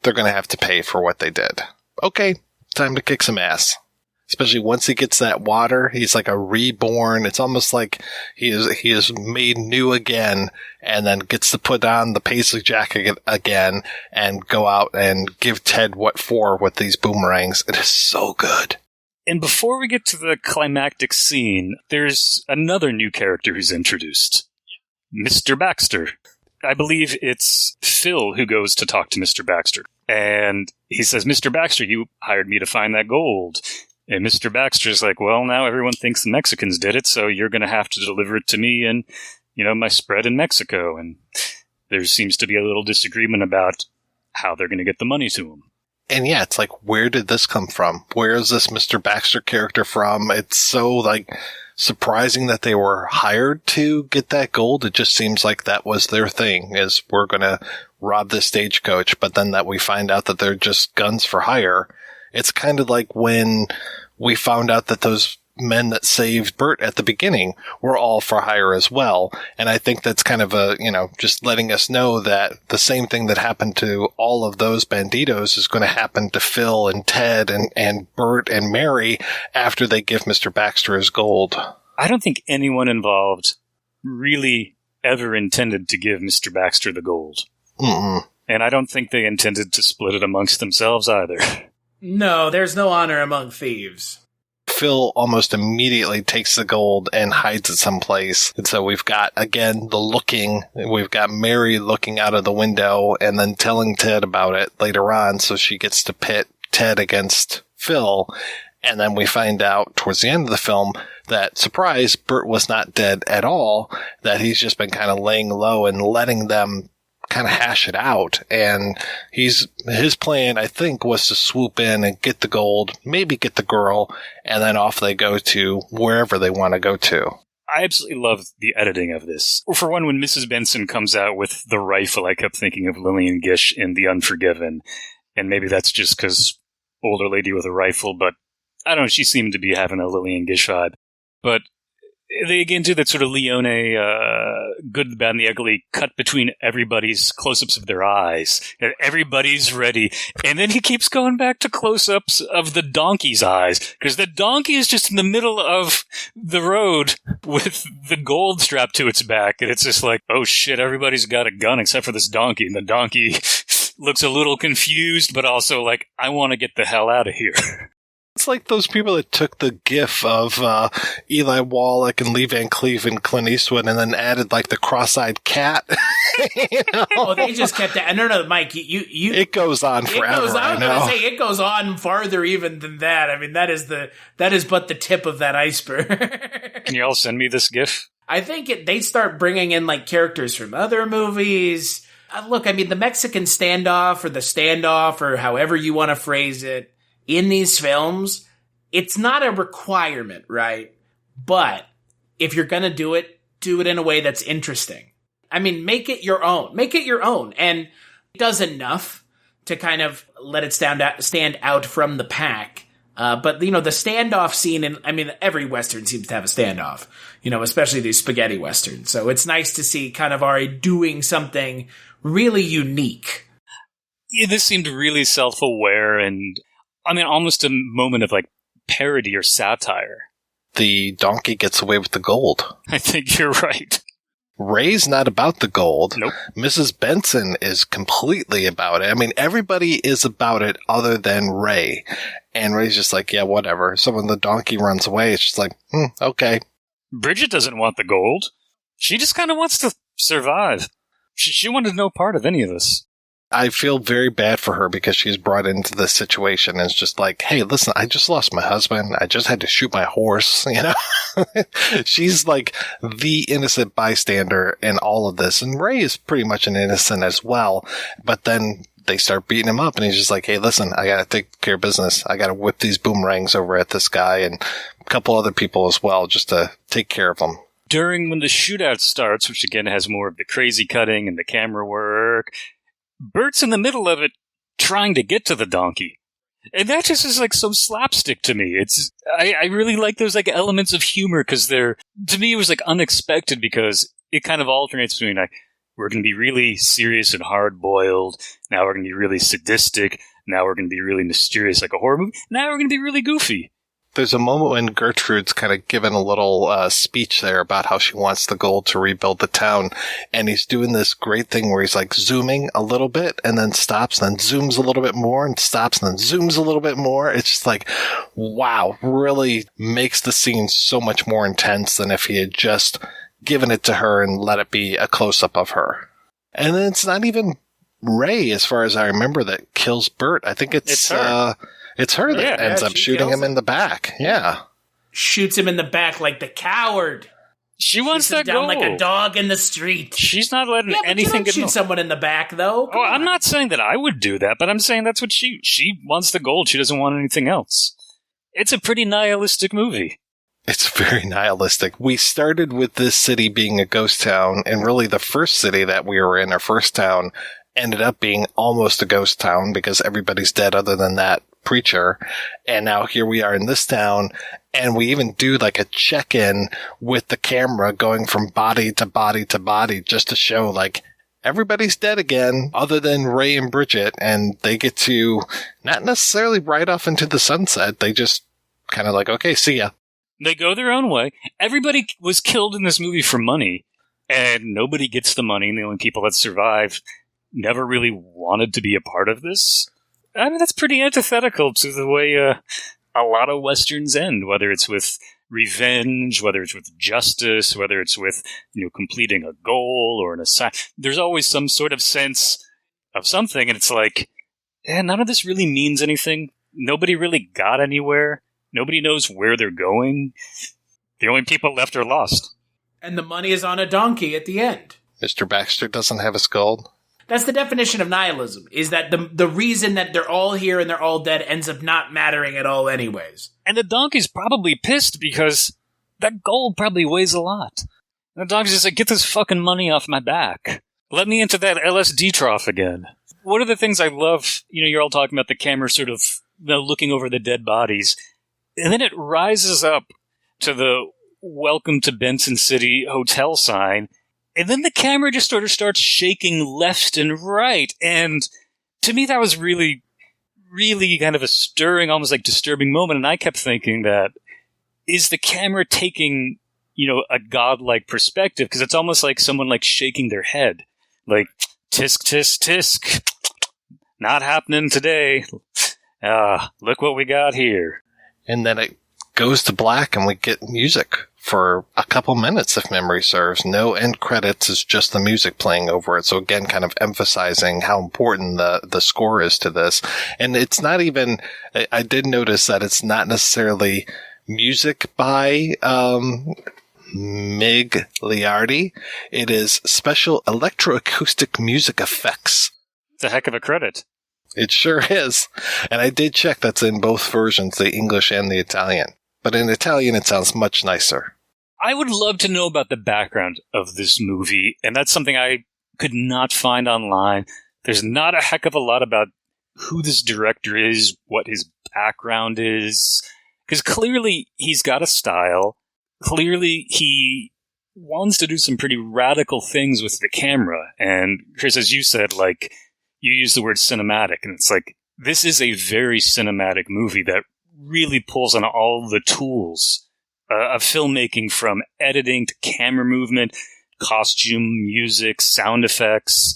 they're going to have to pay for what they did. Okay, time to kick some ass. Especially once he gets that water, he's like a reborn. It's almost like he is made new again, and then gets to put on the paisley jacket again and go out and give Ted what for with these boomerangs. It is so good. And before we get to the climactic scene, there's another new character who's introduced. Mr. Baxter. I believe it's Phil who goes to talk to Mr. Baxter. And he says, Mr. Baxter, you hired me to find that gold. And Mr. Baxter's like, well, now everyone thinks the Mexicans did it, so you're going to have to deliver it to me and, you know, my spread in Mexico. And there seems to be a little disagreement about how they're going to get the money to him. And yeah, it's like, where did this come from? Where is this Mr. Baxter character from? It's so, like, surprising that they were hired to get that gold. It just seems like that was their thing, is we're going to rob this stagecoach, but then that we find out that they're just guns for hire. It's kind of like when we found out that those men that saved Bert at the beginning were all for hire as well. And I think that's kind of just letting us know that the same thing that happened to all of those banditos is going to happen to Phil and Ted and Bert and Mary after they give Mr. Baxter his gold. I don't think anyone involved really ever intended to give Mr. Baxter the gold. Mm-mm. And I don't think they intended to split it amongst themselves either. No, there's no honor among thieves. Phil almost immediately takes the gold and hides it someplace. And so we've got, again, we've got Mary looking out of the window and then telling Ted about it later on, so she gets to pit Ted against Phil. And then we find out towards the end of the film that, surprise, Bert was not dead at all, that he's just been kind of laying low and letting them kind of hash it out. And his plan, I think, was to swoop in and get the gold, maybe get the girl, and then off they go to wherever they want to go to. I absolutely love the editing of this. For one, when Mrs. Benson comes out with the rifle, I kept thinking of Lillian Gish in The Unforgiven. And maybe that's just because older lady with a rifle, but I don't know, she seemed to be having a Lillian Gish vibe. But they again do that sort of Leone, good, the bad, and the ugly cut between everybody's close-ups of their eyes. Everybody's ready. And then he keeps going back to close-ups of the donkey's eyes, because the donkey is just in the middle of the road with the gold strapped to its back. And it's just like, oh shit, everybody's got a gun except for this donkey. And the donkey looks a little confused, but also like, I want to get the hell out of here. It's like those people that took the gif of Eli Wallach and Lee Van Cleef and Clint Eastwood and then added like the cross-eyed cat. You know? Oh, they just kept that. No, Mike, you. It goes on forever. It goes on. I know. I say it goes on farther even than that. I mean, that is but the tip of that iceberg. Can you all send me this gif? I think they start bringing in like characters from other movies. Look, I mean, the Mexican standoff or however you want to phrase it, in these films, it's not a requirement, right? But if you're going to do it in a way that's interesting. I mean, make it your own. And it does enough to kind of let it stand out from the pack. But, the standoff scene, every Western seems to have a standoff, especially these spaghetti Westerns. So it's nice to see Canivari doing something really unique. Yeah, this seemed really self-aware and almost a moment of, like, parody or satire. The donkey gets away with the gold. I think you're right. Ray's not about the gold. Nope. Mrs. Benson is completely about it. Everybody is about it other than Ray. And Ray's just like, yeah, whatever. So when the donkey runs away, it's just like, okay. Bridget doesn't want the gold. She just kind of wants to survive. She wanted no part of any of this. I feel very bad for her because she's brought into this situation and it's just like, hey, listen, I just lost my husband. I just had to shoot my horse, She's like the innocent bystander in all of this. And Ray is pretty much an innocent as well. But then they start beating him up and he's just like, hey, listen, I got to take care of business. I got to whip these boomerangs over at this guy and a couple other people as well just to take care of them. When the shootout starts, which again has more of the crazy cutting and the camera work, Bert's in the middle of it trying to get to the donkey. And that just is like so slapstick to me. I really like those like elements of humor because to me it was like unexpected because it kind of alternates between like, we're going to be really serious and hard boiled. Now we're going to be really sadistic. Now we're going to be really mysterious like a horror movie. Now we're going to be really goofy. There's a moment when Gertrude's kind of given a little speech there about how she wants the gold to rebuild the town. And he's doing this great thing where he's like zooming a little bit and then stops and then zooms a little bit more and stops and then zooms a little bit more. It's just like, wow, really makes the scene so much more intense than if he had just given it to her and let it be a close-up of her. And then it's not even Ray, as far as I remember, that kills Bert. I think it's her. It's her that ends up shooting him in the back. Yeah. Shoots him in the back like the coward. She wants that down gold. Like a dog in the street. She's not letting anything get shoot someone in the back, though. Oh, I'm not saying that I would do that, but I'm saying that's what she wants the gold. She doesn't want anything else. It's a pretty nihilistic movie. It's very nihilistic. We started with this city being a ghost town, and really the first city that we were in, our first town, ended up being almost a ghost town because everybody's dead other than that preacher. And now here we are in this town, and we even do like a check-in with the camera going from body to body to body just to show like everybody's dead again other than Ray and Bridget, and they get to not necessarily ride off into the sunset. They just kind of like, okay, see ya. They go their own way. Everybody was killed in this movie for money, and nobody gets the money, and the only people that survive never really wanted to be a part of this. I mean, that's pretty antithetical to the way a lot of Westerns end, whether it's with revenge, whether it's with justice, whether it's with, completing a goal or an assignment. There's always some sort of sense of something, and it's like, none of this really means anything. Nobody really got anywhere. Nobody knows where they're going. The only people left are lost. And the money is on a donkey at the end. Mr. Baxter doesn't have his gold. That's the definition of nihilism, is that the reason that they're all here and they're all dead ends up not mattering at all anyways. And the donkey's probably pissed because that gold probably weighs a lot. And the donkey's just like, get this fucking money off my back. Let me into that LSD trough again. One of the things I love, you're all talking about the camera sort of looking over the dead bodies. And then it rises up to the Welcome to Benson City hotel sign. And then the camera just sort of starts shaking left and right. And to me, that was really, really kind of a stirring, almost like disturbing moment. And I kept thinking that, is the camera taking, a godlike perspective? Because it's almost like someone like shaking their head. Like, tisk, tisk, tisk. Not happening today. Look what we got here. And then it goes to black and we get music for a couple minutes, if memory serves. No end credits, is just the music playing over it. So again, kind of emphasizing how important the score is to this. And it's not even, I did notice that it's not necessarily music by Mig Liardi. It is special electroacoustic music effects. It's a heck of a credit. It sure is. And I did check that's in both versions, the English and the Italian. But in Italian, it sounds much nicer. I would love to know about the background of this movie, and that's something I could not find online. There's not a heck of a lot about who this director is, what his background is, because clearly he's got a style. Clearly he wants to do some pretty radical things with the camera. And Chris, as you said, like, you use the word cinematic, and it's like, this is a very cinematic movie that really pulls on all the tools of filmmaking, from editing to camera movement, costume, music, sound effects.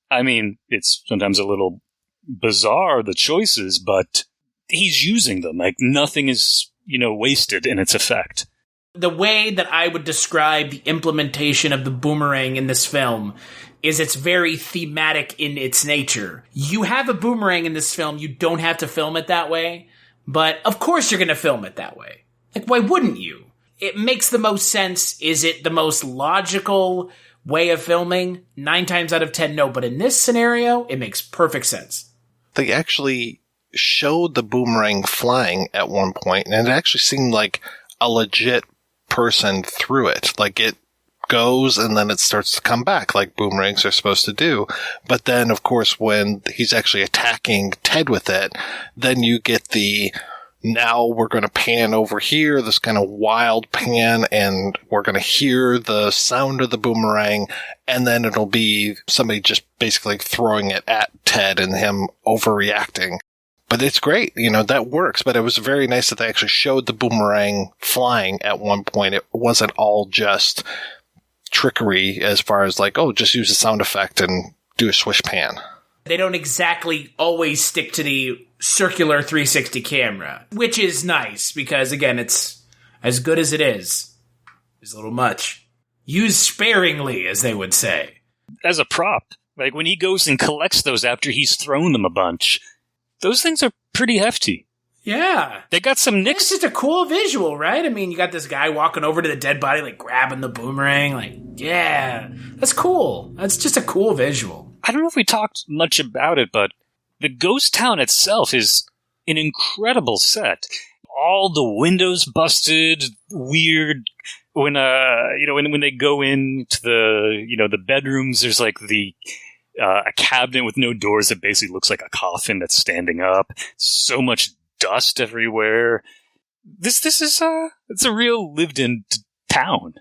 I mean, it's sometimes a little bizarre, the choices, but he's using them. Like, nothing is, wasted in its effect. The way that I would describe the implementation of the boomerang in this film is it's very thematic in its nature. You have a boomerang in this film, you don't have to film it that way, but of course you're going to film it that way. Like, why wouldn't you? It makes the most sense. Is it the most logical way of filming? 9 times out of 10, no. But in this scenario, it makes perfect sense. They actually showed the boomerang flying at one point, and it actually seemed like a legit person threw it. Like, it goes and then it starts to come back like boomerangs are supposed to do. But then, of course, when he's actually attacking Ted with it, then you get the, now we're going to pan over here, this kind of wild pan, and we're going to hear the sound of the boomerang, and then it'll be somebody just basically throwing it at Ted and him overreacting. But it's great, that works. But it was very nice that they actually showed the boomerang flying at one point. It wasn't all just trickery as far as like, oh, just use a sound effect and do a swish pan. They don't exactly always stick to the circular 360 camera, which is nice because, again, it's as good as it is. It's a little much. Use sparingly, as they would say. As a prop, like when he goes and collects those after he's thrown them a bunch, those things are pretty hefty. Yeah. They got some nicks. It's just a cool visual, right? I mean, you got this guy walking over to the dead body, like grabbing the boomerang. Like, yeah, that's cool. That's just a cool visual. I don't know if we talked much about it, but the ghost town itself is an incredible set. All the windows busted, weird. When when they go into the bedrooms, there's like a cabinet with no doors that basically looks like a coffin that's standing up. So much dust everywhere. This is it's a real lived-in town.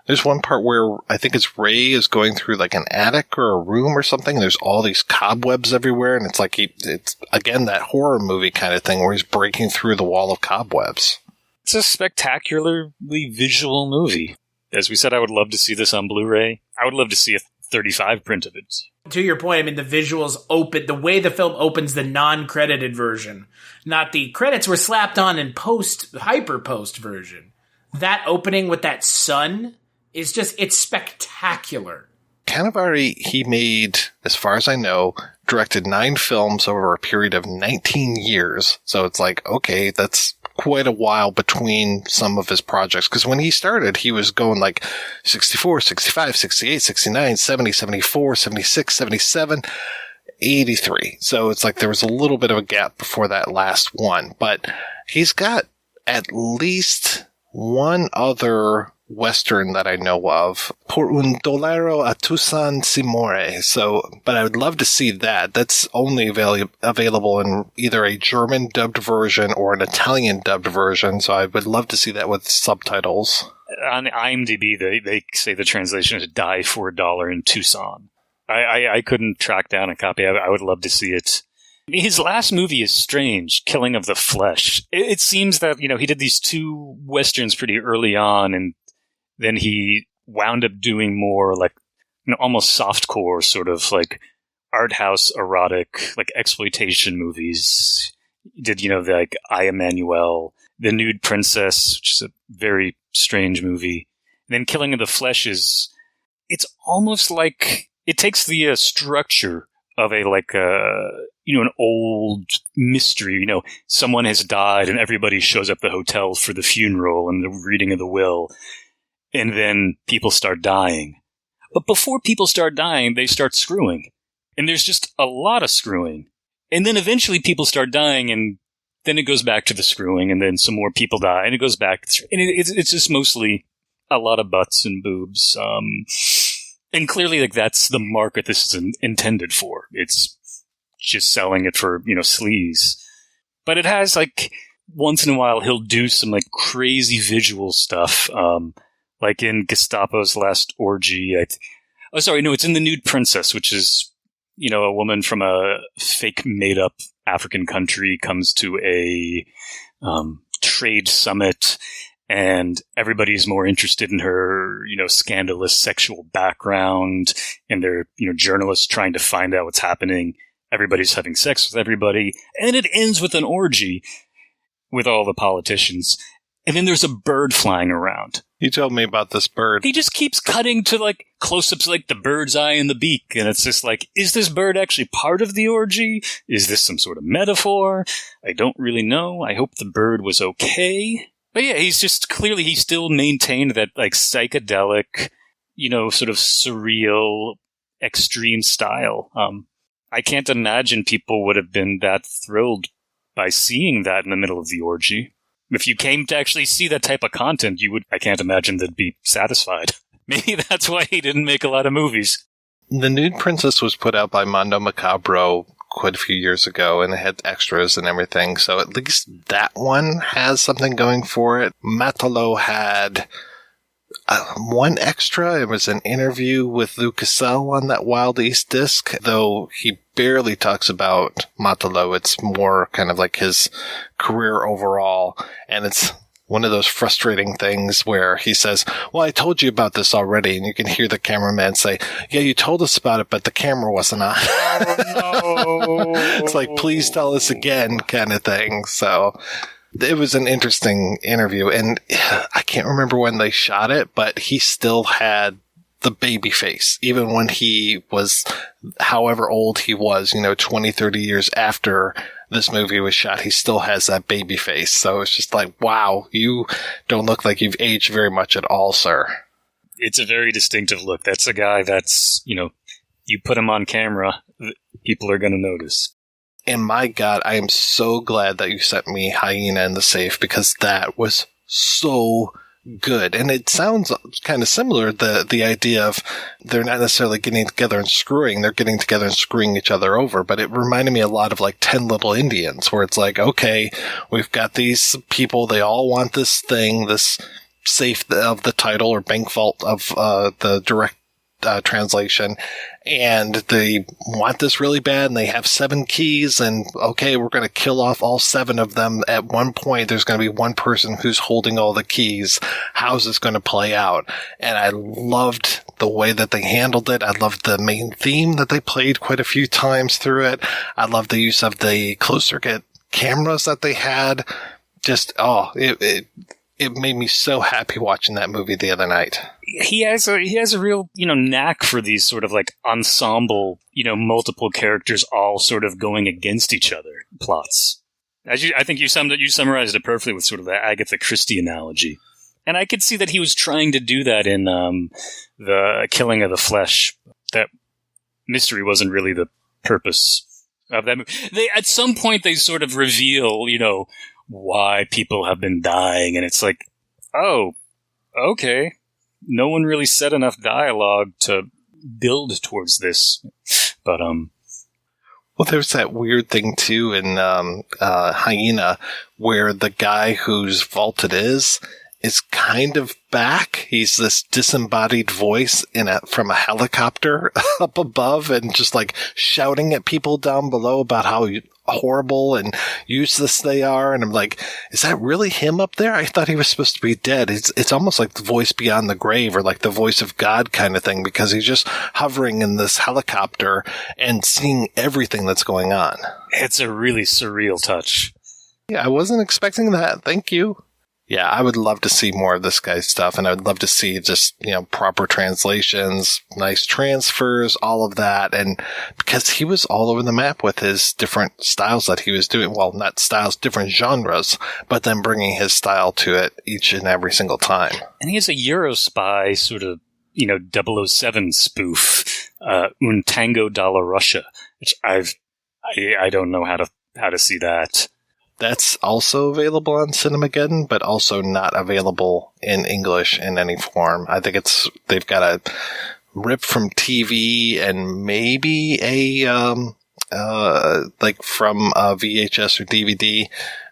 There's one part where I think it's Ray is going through like an attic or a room or something. There's all these cobwebs everywhere, and it's like it's again that horror movie kind of thing where he's breaking through the wall of cobwebs. It's a spectacularly visual movie. As we said, I would love to see this on Blu-ray. I would love to see a 35 print of it. To your point, I mean, the visuals open, the way the film opens the non-credited version, not the credits were slapped on in hyper-post version. That opening with that sun is just, it's spectacular. Canivari, he made, as far as I know, directed 9 films over a period of 19 years. So it's like, okay, that's quite a while between some of his projects. Because when he started, he was going like 64, 65, 68, 69, 70, 74, 76, 77, 83. So it's like there was a little bit of a gap before that last one. But he's got at least one other Western that I know of, Por un Dollaro a Tucson si More. So, but I would love to see that. That's only available in either a German dubbed version or an Italian dubbed version. So I would love to see that with subtitles. On IMDb, they say the translation is "Die for $1 in Tucson." I couldn't track down a copy. I would love to see it. His last movie is strange, Killing of the Flesh. It seems that, he did these 2 Westerns pretty early on, and then he wound up doing more like, almost softcore sort of like art house erotic, like exploitation movies. He did, like I, Emmanuel, The Nude Princess, which is a very strange movie. And then Killing of the Flesh it's almost like it takes the structure of an old mystery. Someone has died and everybody shows up at the hotel for the funeral and the reading of the will. And then people start dying. But before people start dying, they start screwing. And there's just a lot of screwing. And then eventually people start dying, and then it goes back to the screwing, and then some more people die, and it goes back. And it's just mostly a lot of butts and boobs. And clearly, that's the market this is intended for. It's just selling it for, sleaze. But it has, once in a while, he'll do some, crazy visual stuff. Like in Gestapo's Last Orgy. It's in The Nude Princess, which is, a woman from a fake made-up African country comes to a trade summit, and everybody's more interested in her, scandalous sexual background, and they're, journalists trying to find out what's happening. Everybody's having sex with everybody, and it ends with an orgy with all the politicians. And then there's a bird flying around. You told me about this bird. He just keeps cutting to close-ups the bird's eye and the beak. And it's just is this bird actually part of the orgy? Is this some sort of metaphor? I don't really know. I hope the bird was okay. But yeah, he's still maintained that psychedelic, sort of surreal, extreme style. I can't imagine people would have been that thrilled by seeing that in the middle of the orgy. If you came to actually see that type of content, I can't imagine they'd be satisfied. Maybe that's why he didn't make a lot of movies. The Nude Princess was put out by Mondo Macabro quite a few years ago, and it had extras and everything, so at least that one has something going for it. Matalo had one extra. It was an interview with Lou Cassell on that Wild East disc, though he barely talks about Matalo. It's more kind of his career overall, and it's one of those frustrating things where he says, well, I told you about this already, and you can hear the cameraman say, yeah, you told us about it, but the camera wasn't on. Oh, no. It's please tell us again kind of thing. So it was an interesting interview, and I can't remember when they shot it, but he still had the baby face, even when he was however old he was, 20, 30 years after this movie was shot, he still has that baby face. So it's just wow, you don't look like you've aged very much at all, sir. It's a very distinctive look. That's a guy that's, you put him on camera, people are going to notice. And my God, I am so glad that you sent me Hyena in the Safe, because that was so good. And it sounds kind of similar, the idea of they're not necessarily getting together and screwing, they're getting together and screwing each other over. But it reminded me a lot of 10 Little Indians, where it's okay, we've got these people, they all want this thing, this safe of the title or bank vault of the direct translation, and they want this really bad, and they have 7 keys, and okay, we're going to kill off all 7 of them. At one point, there's going to be one person who's holding all the keys. How's this going to play out? And I loved the way that they handled it. I loved the main theme that they played quite a few times through it. I loved the use of the closed circuit cameras that they had. Just, it made me so happy watching that movie the other night. He has a real, knack for these sort of like ensemble, multiple characters all sort of going against each other plots. I think you summarized it perfectly with sort of the Agatha Christie analogy. And I could see that he was trying to do that in the Killing of the Flesh. That mystery wasn't really the purpose of that movie. At some point they sort of reveal, why people have been dying, and it's like, oh, okay. No one really said enough dialogue to build towards this. But, well, there's that weird thing, too, in Hyena, where the guy whose vault it is kind of back. He's this disembodied voice from a helicopter up above and just like shouting at people down below about how horrible and useless they are. And I'm like, is that really him up there? I thought he was supposed to be dead. It's almost like the voice beyond the grave, or like the voice of God kind of thing, because he's just hovering in this helicopter and seeing everything that's going on. It's a really surreal touch. Yeah, I wasn't expecting that. Thank you. Yeah, I would love to see more of this guy's stuff, and I would love to see just, proper translations, nice transfers, all of that. And because he was all over the map with his different styles that he was doing. Well, not styles, different genres, but then bringing his style to it each and every single time. And he has a Eurospy sort of, 007 spoof, Un Tango Dalla Russia, which I don't know how to see that. That's also available on Cinemageddon, but also not available in English in any form. I think they've got a rip from TV and maybe like from a VHS or DVD.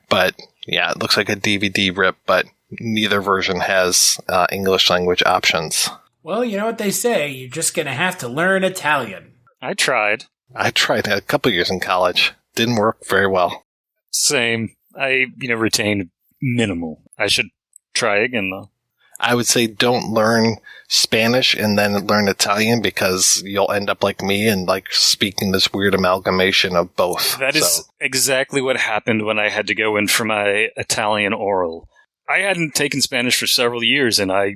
But yeah, it looks like a DVD rip, but neither version has English language options. Well, you know what they say, you're just going to have to learn Italian. I tried a couple years in college. Didn't work very well. Same. I, retained minimal. I should try again, though. I would say don't learn Spanish and then learn Italian, because you'll end up like me and like speaking this weird amalgamation of both. That is exactly what happened when I had to go in for my Italian oral. I hadn't taken Spanish for several years, and I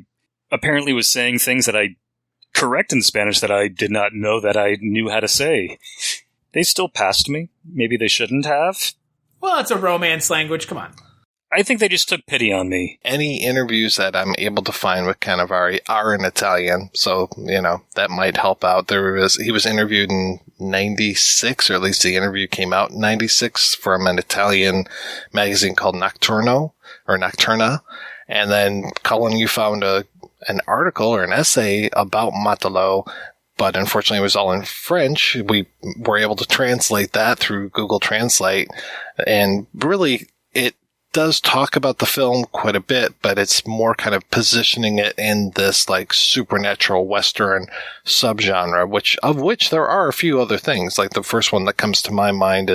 apparently was saying things that I correct in Spanish that I did not know that I knew how to say. They still passed me. Maybe they shouldn't have. Well, it's a romance language. Come on. I think they just took pity on me. Any interviews that I'm able to find with Canivari are in Italian, so, that might help out. He was interviewed in 96, or at least the interview came out in 96 from an Italian magazine called Nocturno, or Nocturna. And then, Cullen, you found an article or an essay about Matalo, but unfortunately it was all in French. We were able to translate that through Google Translate, and really it does talk about the film quite a bit, but it's more kind of positioning it in this like supernatural Western subgenre, of which there are a few other things. Like the first one that comes to my mind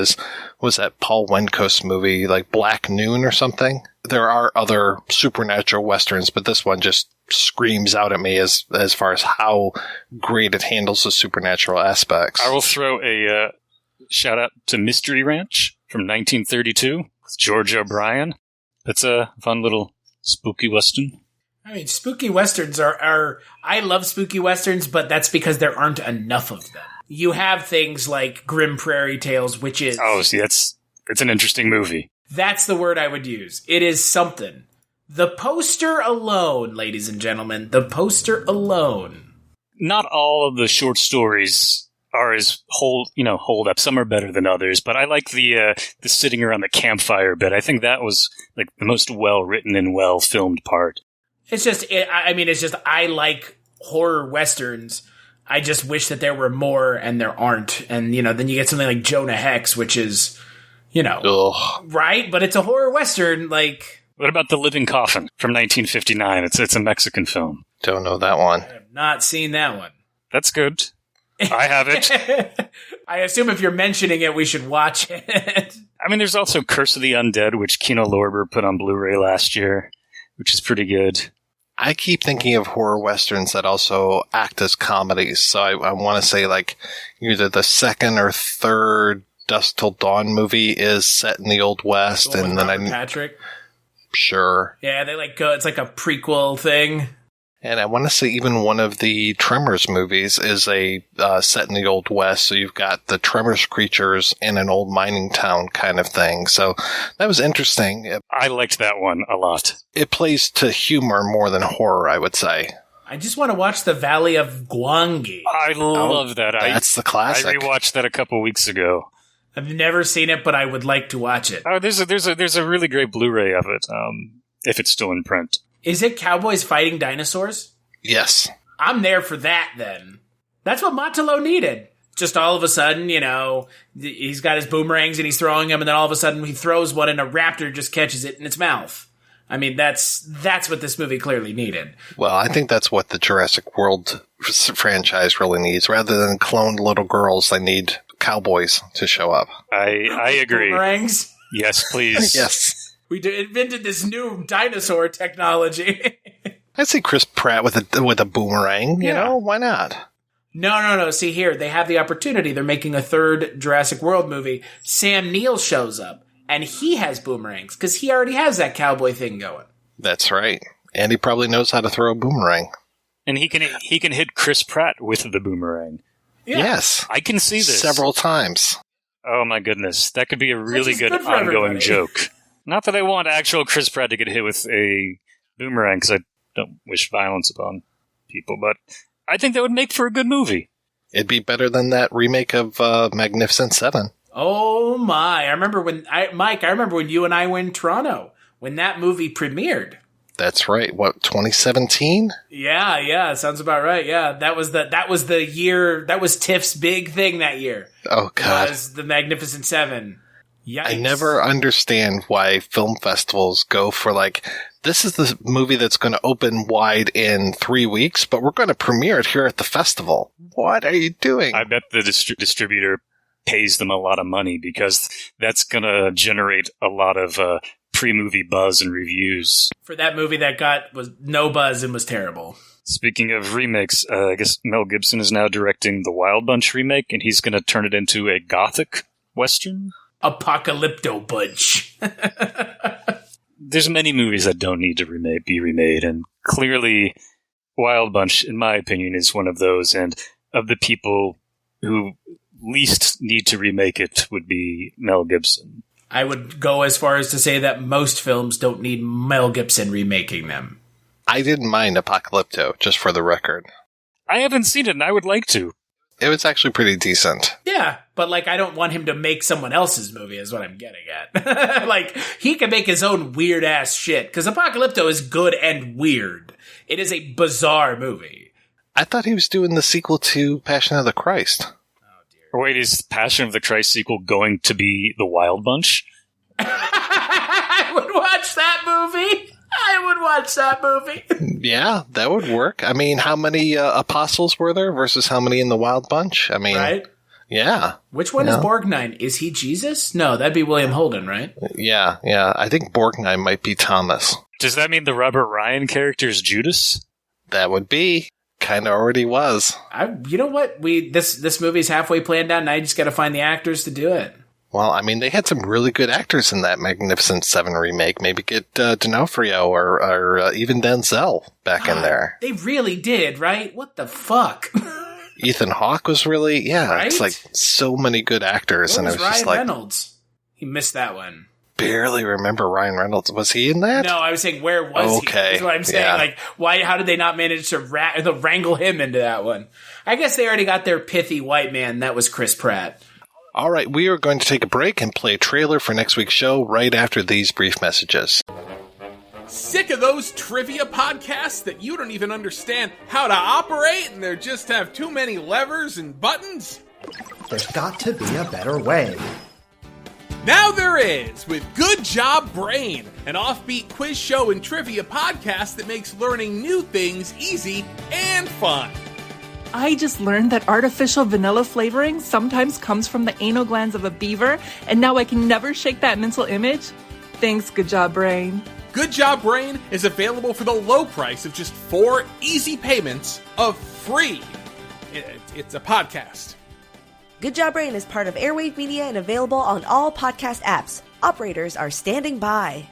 was that Paul Wendkos movie, like Black Noon or something. There are other supernatural Westerns, but this one just screams out at me as far as how great it handles the supernatural aspects. I will throw a shout out to Mystery Ranch from 1932 with George O'Brien. That's a fun little spooky Western. I mean, spooky Westerns are I love spooky Westerns, but that's because there aren't enough of them. You have things like Grim Prairie Tales, which is... Oh, see, it's an interesting movie. That's the word I would use. It is something. The poster alone, ladies and gentlemen, the poster alone. Not all of the short stories are as hold up. Some are better than others, but I like the sitting around the campfire bit. I think that was like the most well written and well filmed part. It's just, I like horror Westerns. I just wish that there were more, and there aren't. And, then you get something like Jonah Hex, which is, Ugh. Right? But it's a horror Western, like... What about The Living Coffin from 1959? It's a Mexican film. Don't know that one. I have not seen that one. That's good. I have it. I assume if you're mentioning it, we should watch it. I mean, there's also Curse of the Undead, which Kino Lorber put on Blu-ray last year, which is pretty good. I keep thinking of horror westerns that also act as comedies. So I want to say like either the second or third Dusk Till Dawn movie is set in the Old West, and then Patrick. Sure. Yeah, they like go. It's like a prequel thing. And I want to say even one of the Tremors movies is a set in the Old West. So you've got the Tremors creatures in an old mining town kind of thing. So that was interesting. I liked that one a lot. It plays to humor more than horror, I would say. I just want to watch The Valley of Gwangi. I love that. That's the classic. I rewatched that a couple weeks ago. I've never seen it, but I would like to watch it. Oh, there's a really great Blu-ray of it, if it's still in print. Is it cowboys fighting dinosaurs? Yes. I'm there for that, then. That's what Matalo needed. Just all of a sudden, you know, he's got his boomerangs and he's throwing them, and then all of a sudden he throws one and a raptor just catches it in its mouth. I mean, that's what this movie clearly needed. Well, I think that's what the Jurassic World franchise really needs. Rather than cloned little girls, they need cowboys to show up. I agree. Boomerangs? Yes, please. Yes. We invented this new dinosaur technology. I'd say Chris Pratt with a boomerang. You know, why not? No. See here, they have the opportunity. They're making a third Jurassic World movie. Sam Neill shows up, and he has boomerangs because he already has that cowboy thing going. That's right, and he probably knows how to throw a boomerang. And he can hit Chris Pratt with the boomerang. Yeah. Yes, I can see this several times. Oh my goodness, that could be a really good for ongoing everybody. joke. Not that I want actual Chris Pratt to get hit with a boomerang, because I don't wish violence upon people, but I think that would make for a good movie. It'd be better than that remake of Magnificent Seven. Oh my! I remember when you and I were in Toronto when that movie premiered. That's right. What, 2017? Yeah, sounds about right. Yeah, that was the year. That was TIFF's big thing that year. Oh God, was the Magnificent Seven. Yikes. I never understand why film festivals go for like, this is the movie that's going to open wide in 3 weeks, but we're going to premiere it here at the festival. What are you doing? I bet the distributor pays them a lot of money because that's going to generate a lot of pre-movie buzz and reviews. For that movie that was no buzz and was terrible. Speaking of remakes, I guess Mel Gibson is now directing the Wild Bunch remake, and he's going to turn it into a gothic western. Apocalypto Bunch. There's many movies that don't need to be remade, and clearly Wild Bunch, in my opinion, is one of those, and of the people who least need to remake it would be Mel Gibson. I would go as far as to say that most films don't need Mel Gibson remaking them. I didn't mind Apocalypto, just for the record. I haven't seen it, and I would like to. It was actually pretty decent. Yeah, but like I don't want him to make someone else's movie is what I'm getting at. Like he can make his own weird ass shit because Apocalypto is good and weird. It is a bizarre movie. I thought he was doing the sequel to Passion of the Christ. Oh dear. Wait, is Passion of the Christ sequel going to be The Wild Bunch? I would watch that movie. Yeah, that would work. I mean, how many apostles were there versus how many in the Wild Bunch? I mean, right? Yeah. Which one is Borgnine? Is he Jesus? No, that'd be William Holden, right? Yeah. I think Borgnine might be Thomas. Does that mean the Robert Ryan character is Judas? That would be. Kind of already was. You know what? This movie's halfway planned out, and I just got to find the actors to do it. Well, I mean, they had some really good actors in that Magnificent Seven remake. Maybe get D'Onofrio or even Denzel back in there. They really did, right? What the fuck? Ethan Hawke was really, right? It's like so many good actors. What and it was Ryan just like, Reynolds? He missed that one. Barely remember Ryan Reynolds. Was he in that? No, I was saying, where was he? That's what I'm saying. Yeah. Like, how did they not manage to wrangle him into that one? I guess they already got their pithy white man. That was Chris Pratt. All right, we are going to take a break and play a trailer for next week's show right after these brief messages. Sick of those trivia podcasts that you don't even understand how to operate and they just have too many levers and buttons? There's got to be a better way. Now there is, with Good Job Brain, an offbeat quiz show and trivia podcast that makes learning new things easy and fun. I just learned that artificial vanilla flavoring sometimes comes from the anal glands of a beaver, and now I can never shake that mental image. Thanks, Good Job Brain. Good Job Brain is available for the low price of just 4 easy payments of free. It's a podcast. Good Job Brain is part of Airwave Media and available on all podcast apps. Operators are standing by.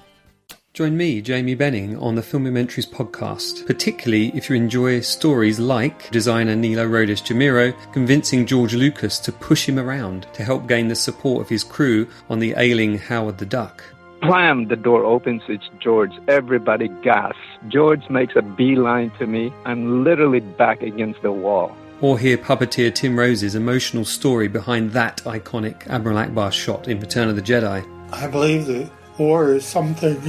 Join me, Jamie Benning, on the Filmumentaries podcast, particularly if you enjoy stories like designer Nilo Rodis Jamiro convincing George Lucas to push him around to help gain the support of his crew on the ailing Howard the Duck. Blam! The door opens, it's George. Everybody gasps. George makes a beeline to me. I'm literally back against the wall. Or hear puppeteer Tim Rose's emotional story behind that iconic Admiral Akbar shot in Return of the Jedi. I believe that war is something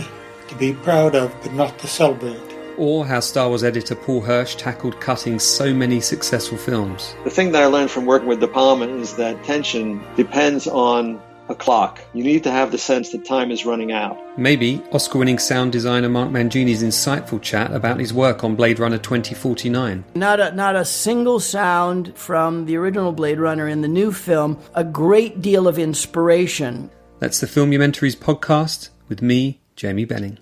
to be proud of, but not to celebrate. Or how Star Wars editor Paul Hirsch tackled cutting so many successful films. The thing that I learned from working with De Palma is that tension depends on a clock. You need to have the sense that time is running out. Maybe Oscar-winning sound designer Mark Mangini's insightful chat about his work on Blade Runner 2049. Not a single sound from the original Blade Runner in the new film. A great deal of inspiration. That's the Filmumentaries podcast with me, Jamie Benning.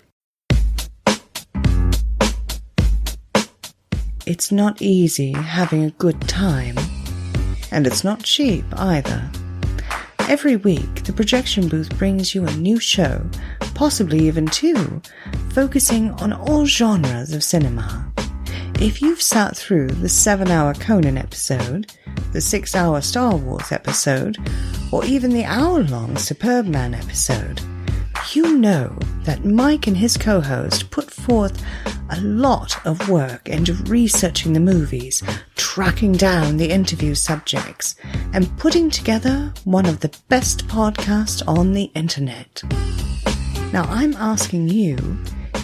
It's not easy having a good time. And it's not cheap either. Every week, the Projection Booth brings you a new show, possibly even 2, focusing on all genres of cinema. If you've sat through the 7-hour Conan episode, the 6-hour Star Wars episode, or even the hour-long Superman episode, you know that Mike and his co-host put forth a lot of work into researching the movies, tracking down the interview subjects, and putting together one of the best podcasts on the internet. Now I'm asking you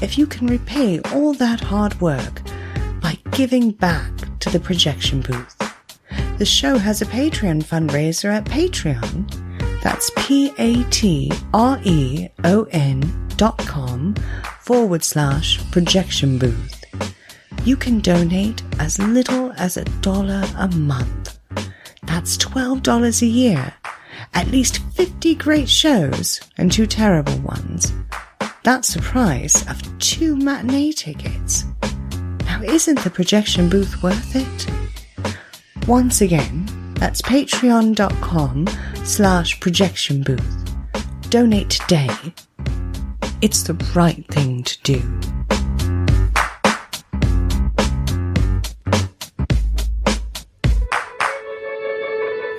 if you can repay all that hard work by giving back to the Projection Booth. The show has a Patreon fundraiser at Patreon. That's patreon.com/Projection Booth. You can donate as little as $1 a month. That's $12 a year. At least 50 great shows and 2 terrible ones. That's the price of 2 matinee tickets. Now isn't the Projection Booth worth it? Once again, that's patreon.com/Projection Booth. Donate today. It's the right thing to do.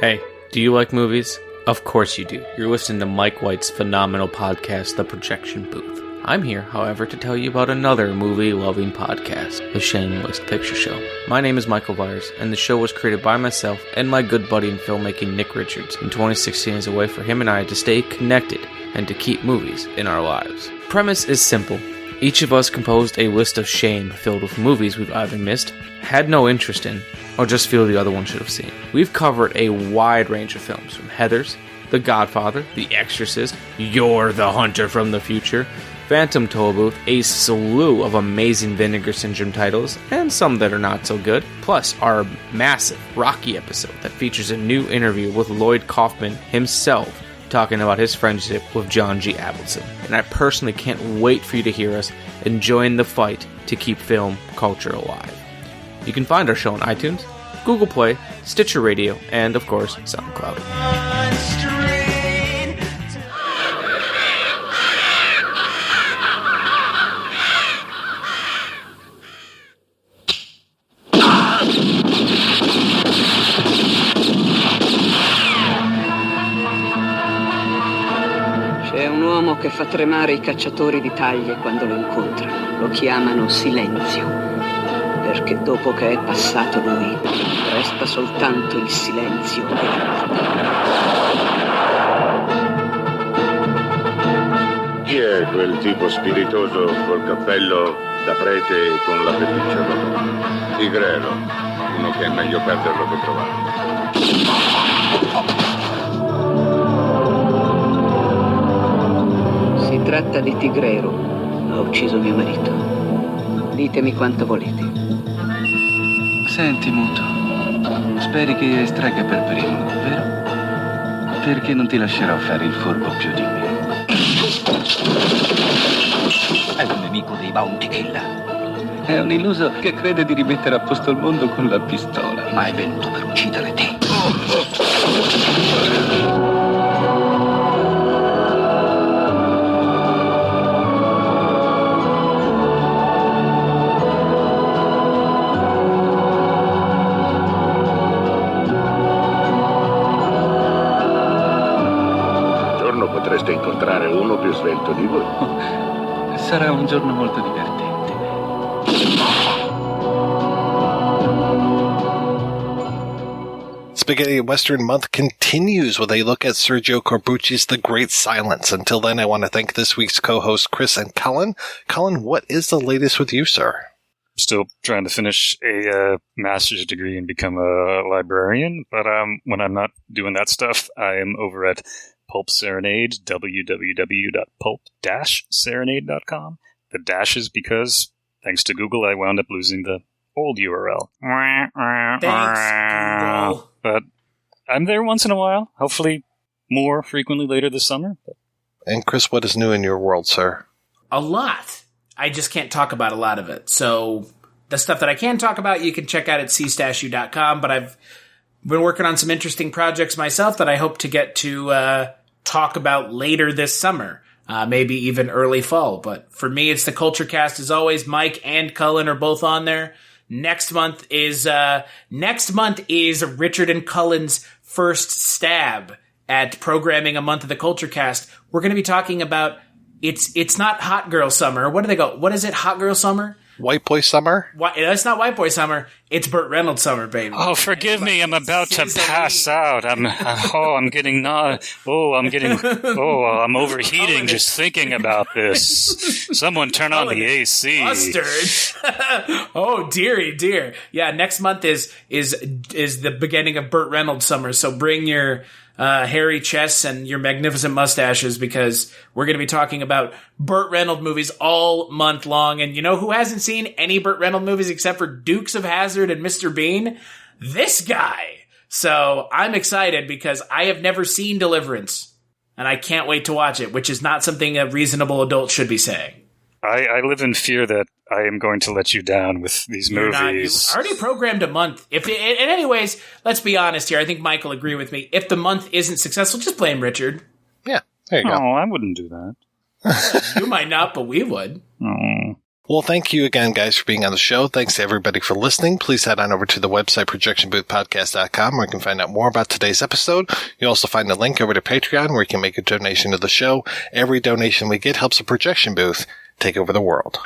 Hey, do you like movies? Of course you do. You're listening to Mike White's phenomenal podcast, The Projection Booth. I'm here, however, to tell you about another movie-loving podcast, The Shameless Picture Show. My name is Michael Byers, and the show was created by myself and my good buddy in filmmaking, Nick Richards, in 2016 as a way for him and I to stay connected and to keep movies in our lives. Premise is simple. Each of us composed a list of shame filled with movies we've either missed, had no interest in, or just feel the other one should have seen. We've covered a wide range of films, from Heathers, The Godfather, The Exorcist, You're the Hunter from the Future, Phantom Tollbooth, a slew of amazing Vinegar Syndrome titles, and some that are not so good, plus our massive Rocky episode that features a new interview with Lloyd Kaufman himself talking about his friendship with John G. Avildsen. And I personally can't wait for you to hear us enjoying the fight to keep film culture alive. You can find our show on iTunes, Google Play, Stitcher Radio, and of course, SoundCloud. C'è un uomo che fa tremare i cacciatori di taglie quando lo incontrano. Lo chiamano Silenzio, perché dopo che è passato lui, resta soltanto il silenzio e la morte. Chi è quel tipo spiritoso col cappello da prete e con la pelliccia rossa? Tigrero, uno che è meglio perderlo che trovarlo. Si tratta di Tigrero. Ha ucciso mio marito. Ditemi quanto volete. Senti, Muto, Speri che estragga per primo, vero? Perché non ti lascerò fare il furbo più di me. È un nemico dei bounty killer. È un illuso che crede di rimettere a posto il mondo con la pistola. Ma è venuto per uccidere te. Potreste incontrare uno più svelto di voi. Sarà un giorno molto divertente. Spaghetti Western Month continues with a look at Sergio Corbucci's The Great Silence. Until then, I want to thank this week's co-hosts, Chris and Cullen. Cullen, what is the latest with you, sir? Still trying to finish a master's degree and become a librarian, but when I'm not doing that stuff, I am over at Pulp Serenade, www.pulp-serenade.com. The dash is because, thanks to Google, I wound up losing the old URL. Thanks, Google. But I'm there once in a while, hopefully more frequently later this summer. And Chris, what is new in your world, sir? A lot. I just can't talk about a lot of it. So the stuff that I can talk about, you can check out at cstachiw.com, but I've been working on some interesting projects myself that I hope to get to talk about later this summer, maybe even early fall. But for me, it's the Culture Cast as always. Mike and Cullen are both on there. Next month is Richard and Cullen's first stab at programming a month of the Culture Cast. We're going to be talking about it's not Hot Girl Summer. What do they go? What is it? Hot Girl Summer? White Boy Summer? It's not White Boy Summer. It's Burt Reynolds Summer, baby. Oh, forgive me. I'm about to pass out. I'm overheating just thinking about this. Someone turn on the AC. Mustard. Oh, dear. Yeah, next month is the beginning of Burt Reynolds Summer. So bring your hairy chests and your magnificent mustaches, because we're going to be talking about Burt Reynolds movies all month long. And you know who hasn't seen any Burt Reynolds movies except for Dukes of Hazzard and Mr. Bean? This guy. So I'm excited because I have never seen Deliverance, and I can't wait to watch it, which is not something a reasonable adult should be saying. I live in fear that I am going to let you down with these movies. You've already programmed a month. And anyways, let's be honest here. I think Mike will agree with me. If the month isn't successful, just blame Richard. Yeah, there you go. Oh, I wouldn't do that. You might not, but we would. Oh. Well, thank you again, guys, for being on the show. Thanks to everybody for listening. Please head on over to the website, projectionboothpodcast.com, where you can find out more about today's episode. You'll also find a link over to Patreon, where you can make a donation to the show. Every donation we get helps the Projection Booth take over the world.